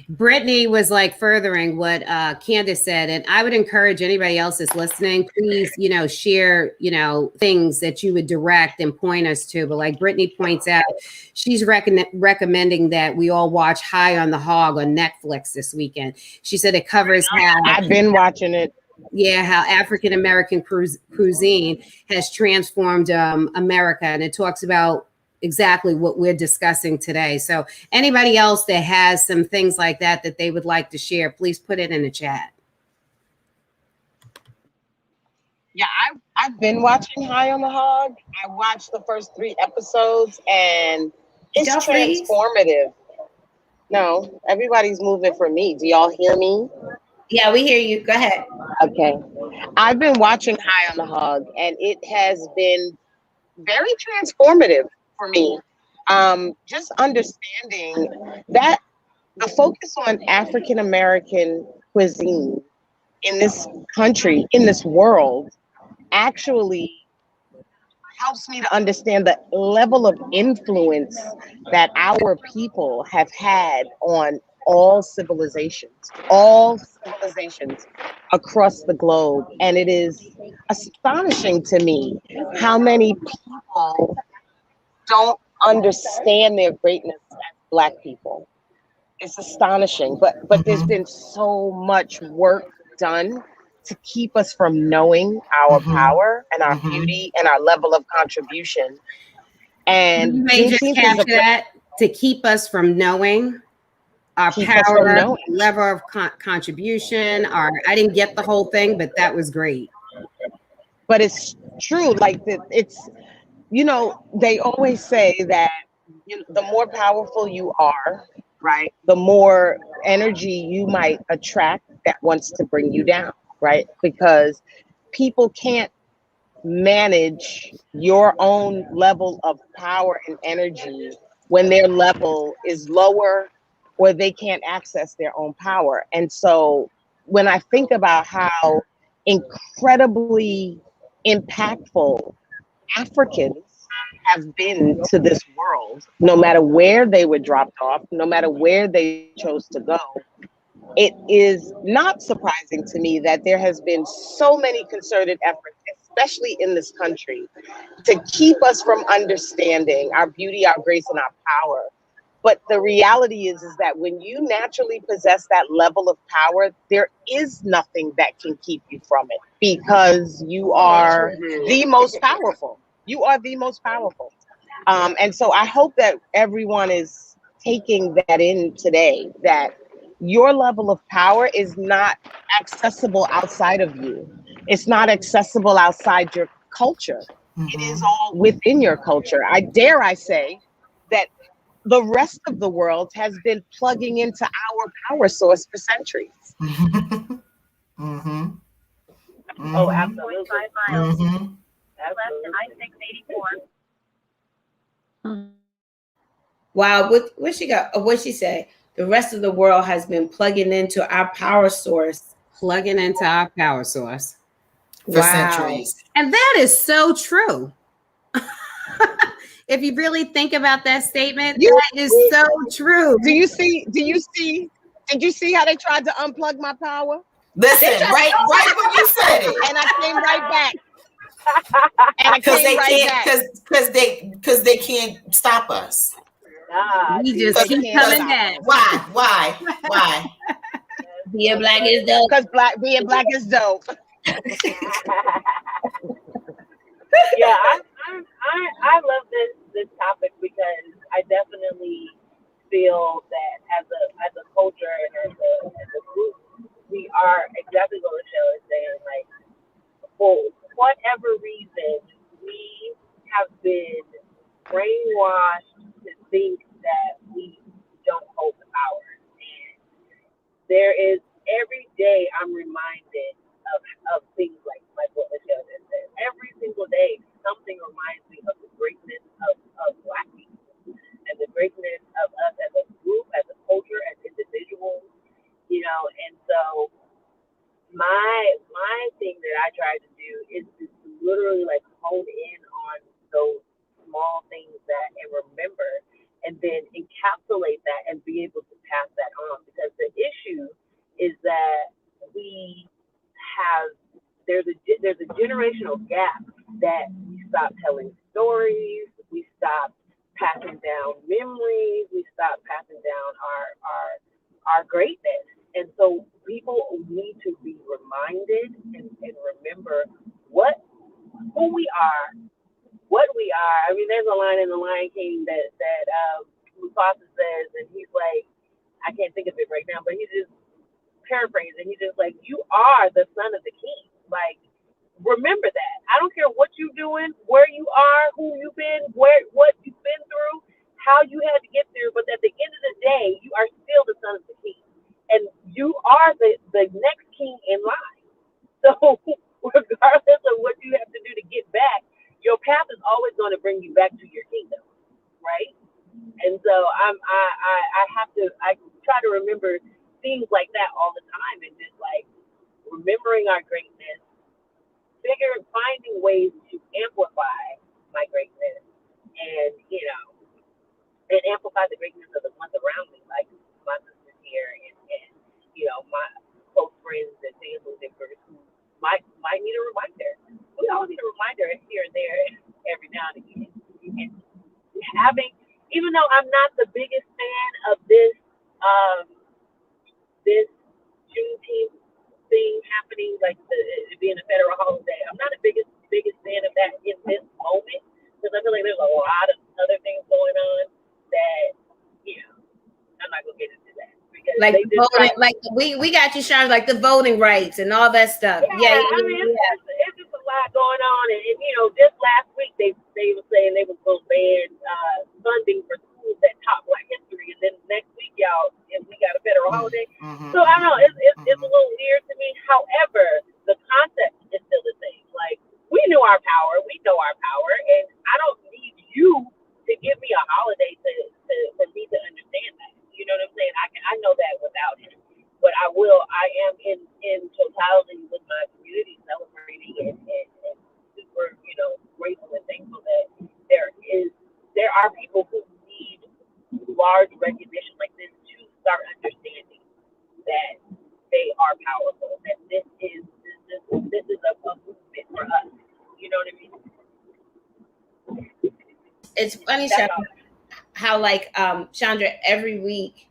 E: Brittany was like furthering what Candace said, and I would encourage anybody else that's listening, please, share, things that you would direct and point us to. But like Brittany points out, she's recommending that we all watch High on the Hog on Netflix this weekend. She said it covers how
G: I've been watching it.
E: Yeah, how African American cuisine has transformed America, and it talks about exactly what we're discussing today. So anybody else that has some things like that they would like to share, please put it in the chat.
G: Yeah, I've been watching High on the Hog. I watched the first 3 episodes, and it's
C: Y'all freeze?
G: transformative. No, everybody's moving for me. Do y'all hear me?
C: Yeah, we hear you. Go ahead.
G: Okay. I've been watching High on the Hog, and it has been very transformative for me. Just understanding that the focus on African American cuisine in this country, in this world, actually helps me to understand the level of influence that our people have had on all civilizations across the globe. And it is astonishing to me how many people don't understand their greatness as Black people. It's astonishing, but there's been so much work done to keep us from knowing our power and our beauty and our level of contribution. And
C: You may just
G: Juneteenth is
C: capture that to keep us from knowing our power, level of contribution. Or I didn't get the whole thing, but that was great.
G: But it's true. Like it's, they always say that the more powerful you are, right, the more energy you might attract that wants to bring you down, right? Because people can't manage your own level of power and energy when their level is lower or they can't access their own power. And so when I think about how incredibly impactful Africans have been to this world, no matter where they were dropped off, no matter where they chose to go, it is not surprising to me that there has been so many concerted efforts, especially in this country, to keep us from understanding our beauty, our grace, and our power. But the reality is that when you naturally possess that level of power, there is nothing that can keep you from it because you are the most powerful. You are the most powerful. And so I hope that everyone is taking that in today, that your level of power is not accessible outside of you. It's not accessible outside your culture. It is all within your culture. I say that the rest of the world has been plugging into our power source for centuries.
F: Oh, absolutely. 5 miles. Left in I-684.
C: Wow, what she got? What she say? The rest of the world has been plugging into our power source.
E: Plugging into our power source
D: for centuries.
E: And that is so true. If you really think about that statement, that is so true.
G: Did you see how they tried to unplug my power?
D: Listen, right when you said it.
G: And I came right back.
D: Because they can't stop us.
E: We just keep coming back.
D: Why?
C: Being Black is dope.
G: Because being Black is dope.
F: Yeah, I love this topic because I definitely feel that as a culture and as a group, we are exactly what Michelle is saying. Like, for whatever reason, we have been brainwashed to think that we don't hold the power. And there is every day I'm reminded of things like what Michelle just said. Every single day, something reminds me of the greatness of Black people and the greatness of us as a group, as a culture, as individuals, and so my thing that I try to do is to literally like hone in on those small things and remember, and then encapsulate that and be able to pass that on. Because the issue is that there's a generational gap that we stop telling stories, we stop passing down memories, we stop passing down our greatness. And so people need to be reminded and remember who we are, what we are. I mean, there's a line in The Lion King that Mufasa says, and he's like, I can't think of it right now, but he's just paraphrasing. He's just like, you are the son of the king. Like, remember had to get through, but at the end of the day, you are still the son of the king. And you are the next king in line. So regardless of what you have to do to get back, your path is always going to bring you back to your kingdom, right? And so I try to remember things like that all the time, and just like remembering our greatness, finding ways to amplify my greatness, and and amplify the greatness of the ones around me, like my sisters here, and my close friends and family members who might need a reminder. We all need a reminder here and there, every now and again. And even though I'm not the biggest fan of this this Juneteenth thing happening, like it being a federal holiday, I'm not the biggest fan of that in this moment, because I feel like there's a lot of other things going on that I'm not gonna get into that.
E: Like voting, like we got you, Sean, like the voting rights and all that stuff.
F: Yeah. I mean, it's just a lot going on, and just last week they were saying they was going to ban funding for schools that taught Black history, and then next week, y'all, we got a federal holiday. So I don't know, it's a little weird to me. However, the concept is still the same. Like, we know our power, and I don't need you to give me a holiday for me to understand that. You know what I'm saying? I know that without him, but I am in totality with my community celebrating and super, grateful and thankful that there are people who need large recognition like this to start understanding that they are powerful, that this is a movement for us. You know what I mean?
E: It's funny, how like Chandra, every week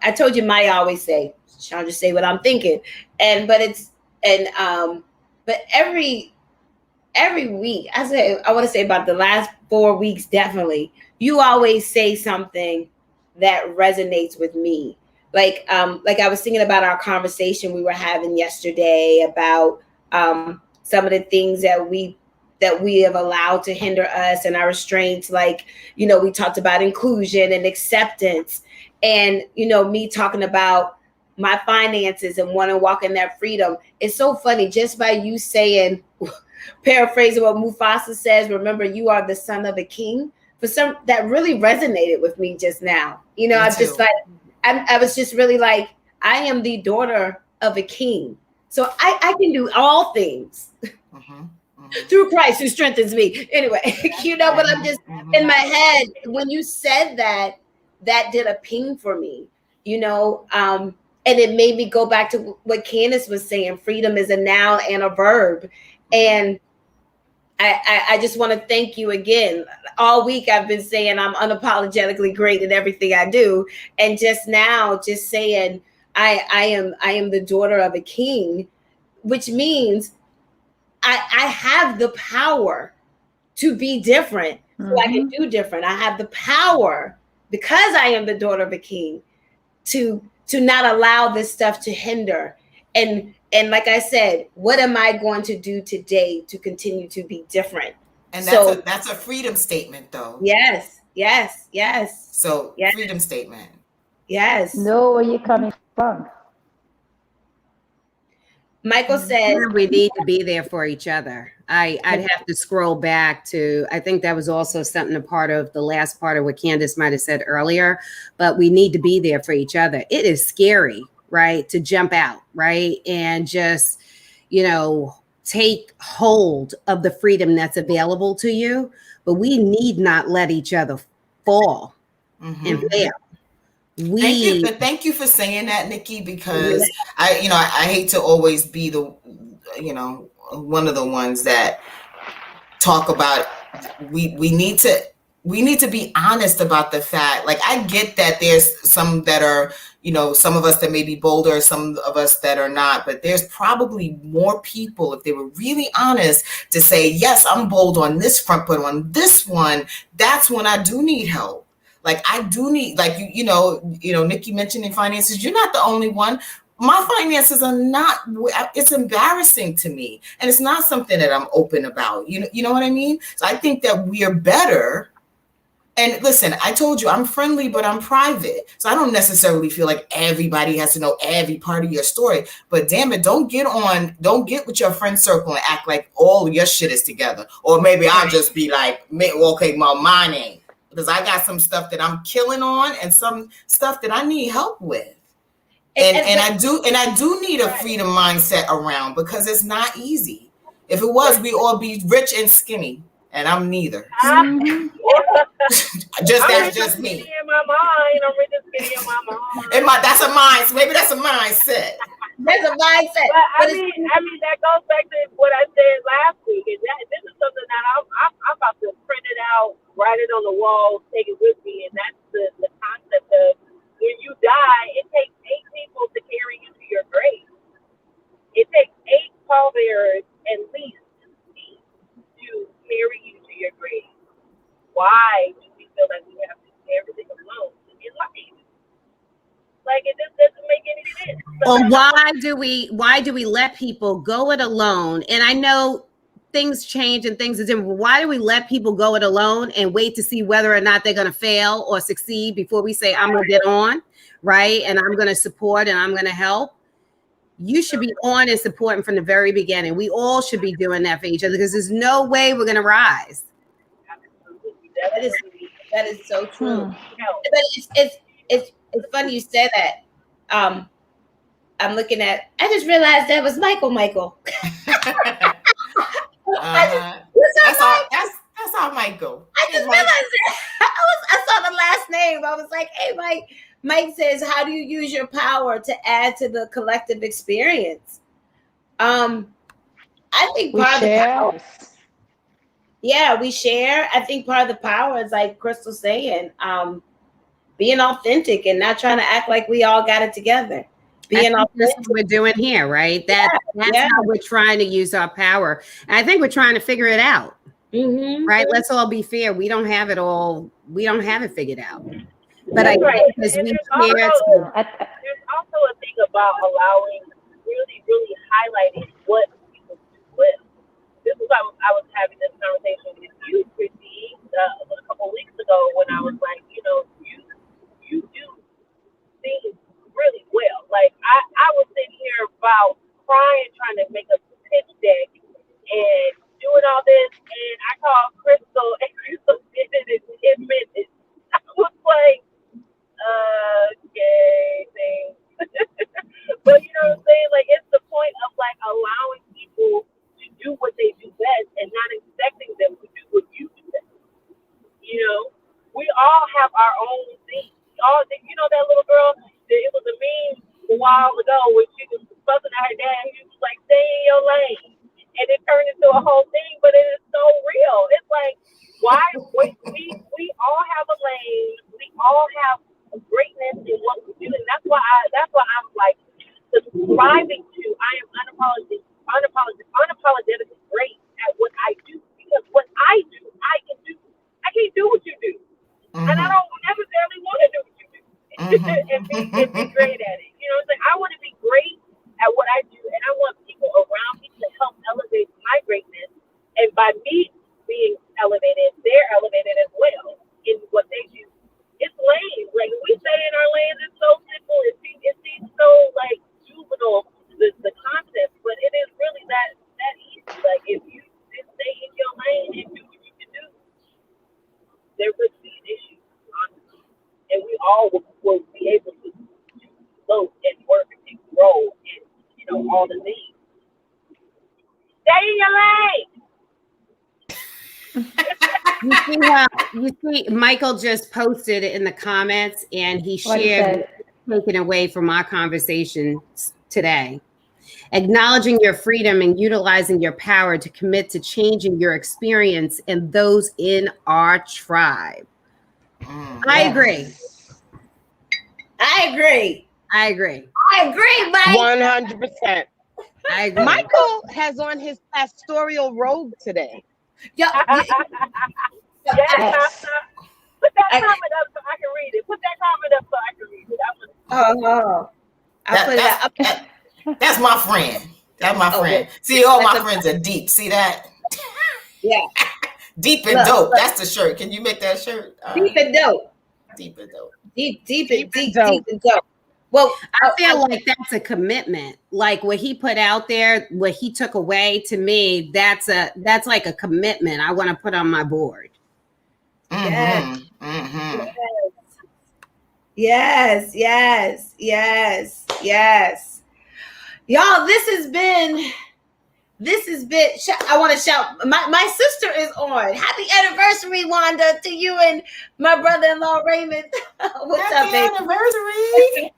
E: I told you Maya always say, Chandra, say what I'm thinking, but every week I want to say about the last 4 weeks, definitely you always say something that resonates with me, like I was thinking about our conversation we were having yesterday about some of the things that we have allowed to hinder us and our restraints. Like, we talked about inclusion and acceptance, and, me talking about my finances and want to walk in that freedom. It's so funny, just by you saying, paraphrasing what Mufasa says, remember, you are the son of a king. For some, that really resonated with me just now. I'm just like, I was just really like, I am the daughter of a king. So I can do all things. Through Christ who strengthens me. Anyway, but I'm just in my head, when you said that did a ping for me, and it made me go back to what Candace was saying. Freedom is a noun and a verb. And I just want to thank you again. All week I've been saying I'm unapologetically great at everything I do. And just now, just saying I am the daughter of a king, which means I have the power to be different, so I can do different. I have the power, because I am the daughter of a king, to not allow this stuff to hinder. And like I said, what am I going to do today to continue to be different?
D: And that's a freedom statement, though.
E: Yes.
D: So freedom statement.
E: Yes.
A: Know where you're coming from.
E: Michael says
C: we need to be there for each other. I'd have to scroll back to, I think that was also something a part of the last part of what Candace might have said earlier, but we need to be there for each other. It is scary, right? To jump out, right? And just, take hold of the freedom that's available to you, but we need not let each other fall and fail.
D: Thank you for saying that, Nikki, because I hate to always be the, one of the ones that talk about we need to be honest about the fact. Like, I get that there's some that are, some of us that may be bolder, some of us that are not, but there's probably more people, if they were really honest, to say, yes, I'm bold on this front, but on this one, that's when I do need help. Like, I do need, like, Nikki mentioned in finances, you're not the only one. My finances are not, it's embarrassing to me. And it's not something that I'm open about. You know what I mean? So I think that we are better. And listen, I told you I'm friendly, but I'm private. So I don't necessarily feel like everybody has to know every part of your story. But damn it, don't get with your friend circle and act like all your shit is together. Or maybe I'll just be like, okay, mine ain't. Because I got some stuff that I'm killing on and some stuff that I need help with. And I do need a freedom mindset around, because it's not easy. If it was, we'd all be rich and skinny. And I'm neither.
F: I'm
D: Just me.
F: in my mind. I'm really skinny in my mind.
D: That's a mindset. Maybe that's a mindset.
E: That's a mindset.
F: But I mean, that goes back to what I said last week. And this is something that I'm about to print it out, write it on the wall, take it with me. And that's the concept of when you die, it takes 8 people to carry you to your grave. It takes 8 pallbearers at least to carry you to your grave. Why do we feel like we have to do everything alone in life? Like, it just doesn't make any sense.
E: Or why do we let people go it alone? And I know things change and things are different. Why do we let people go it alone and wait to see whether or not they're going to fail or succeed before we say, I'm going to get on, right? And I'm going to support and I'm going to help. You should be on and supporting from the very beginning. We all should be doing that for each other, because there's no way we're going to rise.
H: That is so true. But it's funny you said that. I'm looking at. I just realized that was Michael.
D: That's how Michael.
H: I just realized that. I saw the last name. I was like, hey, Mike. Mike says, how do you use your power to add to the collective experience? I think part of the power. Yeah, we share. I think part of the power is, like Crystal saying, being authentic and not trying to act like we all got it together. Being authentic.
E: That's what we're doing here, right? That's how we're trying to use our power. And I think we're trying to figure it out.
H: Mm-hmm.
E: Right? Let's all be fair. We don't have it all. We don't have it figured out. But I think as we care to.
F: There's also a thing about allowing, really, really highlighting what people do well. This is why I was having this conversation with you, Christy, a couple of weeks ago, when I was like, you do things really well. Like, I was sitting here about crying, trying to make a pitch deck and doing all this, and I called Crystal, and Crystal did it in 10 minutes. I was like, okay, thanks. But you know what I'm saying? Like, it's the point of, like, allowing people to do what they do best and not expecting them to do what you do best. You know, we all have our own thing. You know, that little girl, it was a meme a while ago when she was fussing at her dad, and he was like, stay in your lane. And it turned into a whole thing, but it is so real. It's like, why? We all have a lane. We all have greatness in what we do, and that's why I'm like subscribing to. I am unapologetically great at what I do, because what I do, I can do. I can't do what you do, and I don't necessarily want to do what you do, and be great at it. You know what I'm saying? I want to be great at what I do, and I want people around me to help elevate my greatness, and by me being elevated, they're elevated as well in what they do. It's lame. Like, we say in our lanes, it's so simple. It seems so, like, juvenile, the concept, but it is really that easy. Like, if you just stay in your lane and do what you can do, there would be an issue, honestly. And we all will be able to float and work and grow and, you know, all the things. Stay in your lane.
E: You see, Michael just posted in the comments, and he shared, taken away from our conversation today. Acknowledging your freedom and utilizing your power to commit to changing your experience and those in our tribe. I agree.
H: I agree, Mike.
G: 100%.
E: I agree.
G: Michael has on his pastoral robe today.
H: Yeah.
F: Yes. Put that comment up so I can read it. Put that comment up so I can read it.
H: I'll put it up.
D: That's my friend. That's my friend. See, all my friends are deep. See that?
H: Yeah.
D: Deep and
H: Look,
D: dope.
H: look.
D: That's the shirt. Can you make that shirt?
H: Deep and dope.
D: Deep and dope.
H: Deep and dope. Well,
E: I feel like that's a commitment. Like what he put out there, what he took away, to me, that's like a commitment I want to put on my board.
H: Yes. Yes. Y'all, this has been, I want to shout, my sister is on. Happy anniversary, Wanda, to you and my brother-in-law, Raymond. What's up, baby?
D: Anniversary.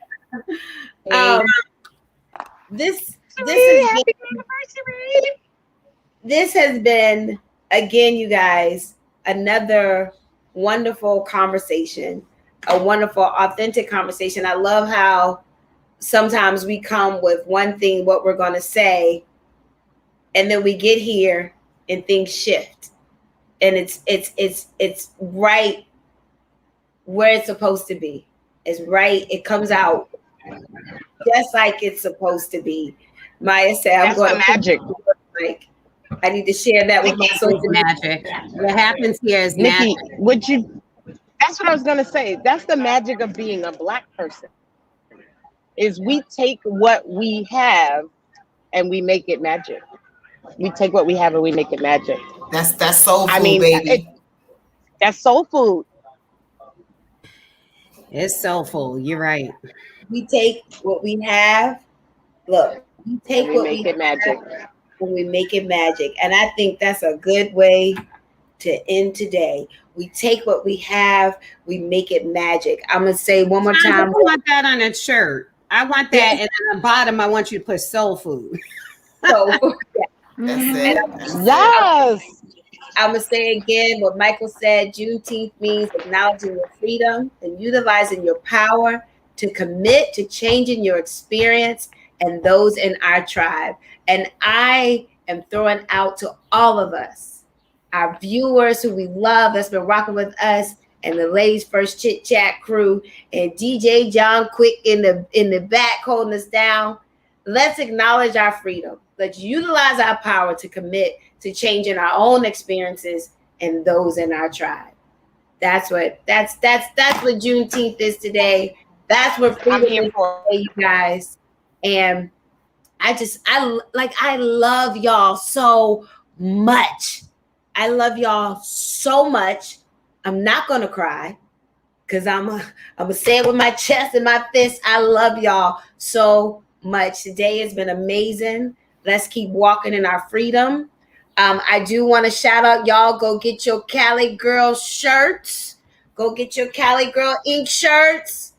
H: This has been, again, you guys, another wonderful conversation, a wonderful, authentic conversation. I love how sometimes we come with one thing, what we're going to say, and then we get here and things shift, and it's right where it's supposed to be. It's right. It comes out just like it's supposed to be. Maya said, "I'm going to
G: magic."
H: Like, I need to share that with my social
E: magic. What happens here is
G: Nikki,
E: magic.
G: that's what I was gonna say. That's the magic of being a Black person. Is we take what we have and we make it magic. We take what we have and we make it magic.
D: That's soul food, baby.
G: That's soul food.
E: It's soulful. You're right.
H: We take what we have. Look, we take what we
G: make it magic.
H: And we make it magic. And I think that's a good way to end today. We take what we have, we make it magic. I'm gonna say one more time.
E: I want that on a shirt. I want that, and on the bottom, I want you to put soul food.
H: Soul food.
D: That's it.
G: Yes.
H: I'm gonna say again what Michael said. Juneteenth means acknowledging your freedom and utilizing your power to commit to changing your experience and those in our tribe. And I am throwing out to all of us, our viewers who we love, that's been rocking with us, and the Ladies First Chit-Chat crew, and DJ John Quick in the back holding us down. Let's acknowledge our freedom. Let's utilize our power to commit to changing our own experiences and those in our tribe. That's what Juneteenth is today. That's what freedom is today, you guys. And I love y'all so much. I love y'all so much. I'm not gonna cry because I'm gonna say it with my chest and my fist. I love y'all so much. Today has been amazing. Let's keep walking in our freedom. I do want to shout out y'all. Go get your Cali Girl shirts. Go get your Cali Girl ink shirts.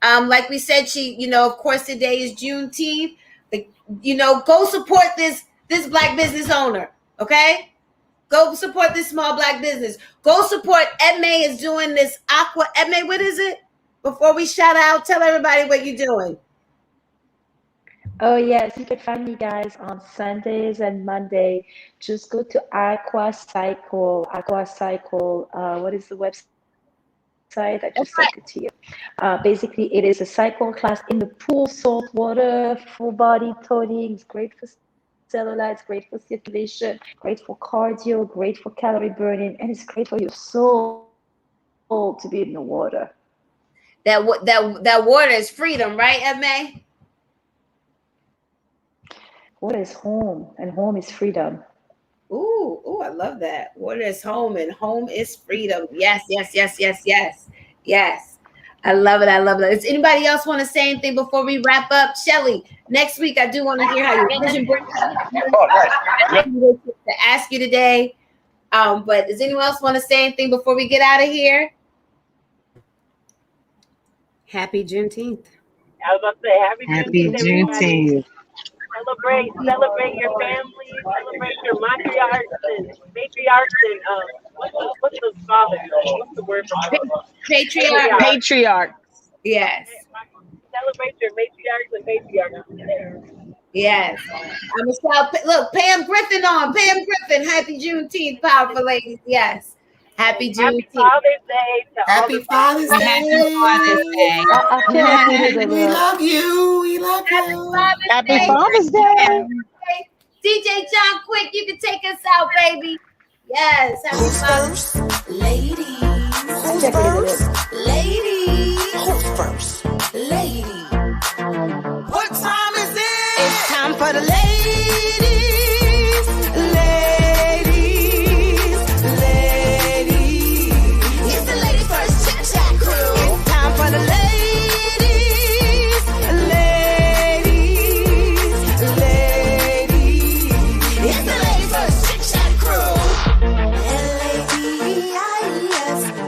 H: Like we said, of course, today is Juneteenth. Go support this Black business owner. Okay. Go support this small Black business. Go support Edme is doing this aqua. Edme, what is it? Before we shout out, tell everybody what you're doing.
A: Oh, yes. You can find me guys on Sundays and Monday. Just go to Aqua Cycle. What is the website? I just sent it to you. Basically, it is a cycle class in the pool, salt water, full body toning. It's great for cellulites, great for circulation, great for cardio, great for calorie burning, and it's great for your soul to be in the water.
H: That water is freedom, right, Edme?
A: Water is home, and home is freedom.
H: Ooh, I love that. Water is home, and home is freedom. Yes. I love it. Does anybody else want to say anything before we wrap up? Shelly, next week I do want to hear how your vision breaks. To ask you today. But does anyone else want to say anything before we get out of here?
E: Happy Juneteenth.
F: I was about to say happy Juneteenth. Celebrate your family, celebrate your matriarchs and what's the father? What's the word for
H: Patriarch. Yes.
F: Celebrate your matriarchs and patriarchs.
H: Yes. I'm gonna shout. Look, Pam Griffin on. Pam Griffin. Happy Juneteenth, powerful ladies. Yes. Happy Juneteenth.
F: Happy Father's Day.
D: Happy Father's Day. We love you.
G: Happy Father's Day.
H: DJ John Quick, you can take us out, baby. Yes.
B: Who's first? Ladies. Who's first? Ladies. Who's first? Ladies. What time is it? It's time for the ladies. Ladies. Ladies. It's the Ladies First Chit-Chat crew. It's time for the ladies. Ladies. Ladies. It's the Ladies First Chit-Chat crew. L-A-D-I-E-S,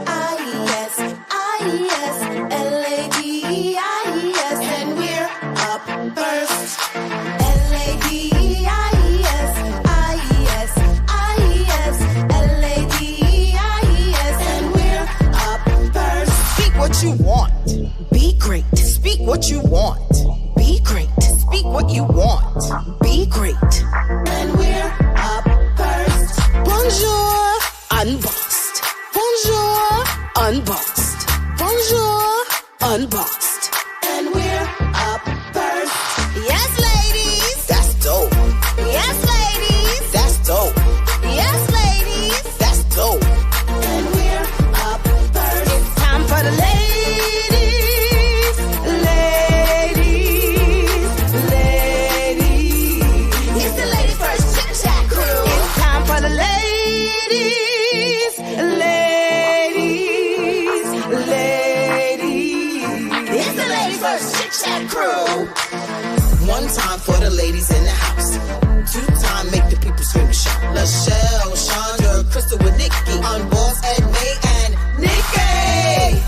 B: I-E-S, I-E-S, L-A-D-I-E-S, and we're up first. L-A-D-I-E-S, I-E-S, I-E-S, L-A-D-I-E-S, and we're up first. Speak what you want. Be great. Speak what you want. Be great. Speak what you want. Be great. And we're up first. Bonjour, unboxed. Bonjour, unboxed. Bonjour, unboxed. And we're up first. Yes, ladies. That's dope. Yes, ladies. That's dope. Yes, ladies. That's dope. And we're up first. It's time for the ladies. Ladies. Ladies. It's the Ladies First Chit-Chat crew. It's time for the ladies. Ladies. Ladies. It's the Ladies First Chit-Chat crew. One time for the ladies in the house. Two time make the people scream and shout. Lachelle, Chandra, Crystal with Nikki. On Boss, Ed, May, and Nikki.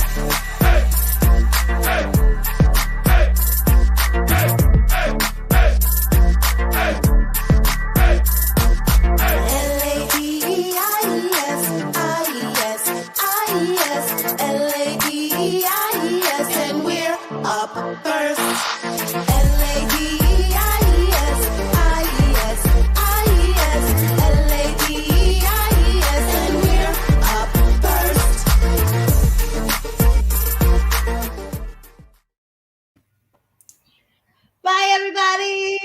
B: L-A-D-I-E-S, I-E-S, I-E-S, L-A-D-I-E-S, and we're up first. L-A-D-I-E-S, I-E-S, I-E-S, L-A-D-I-E-S, and we're up first.
H: Bye, everybody.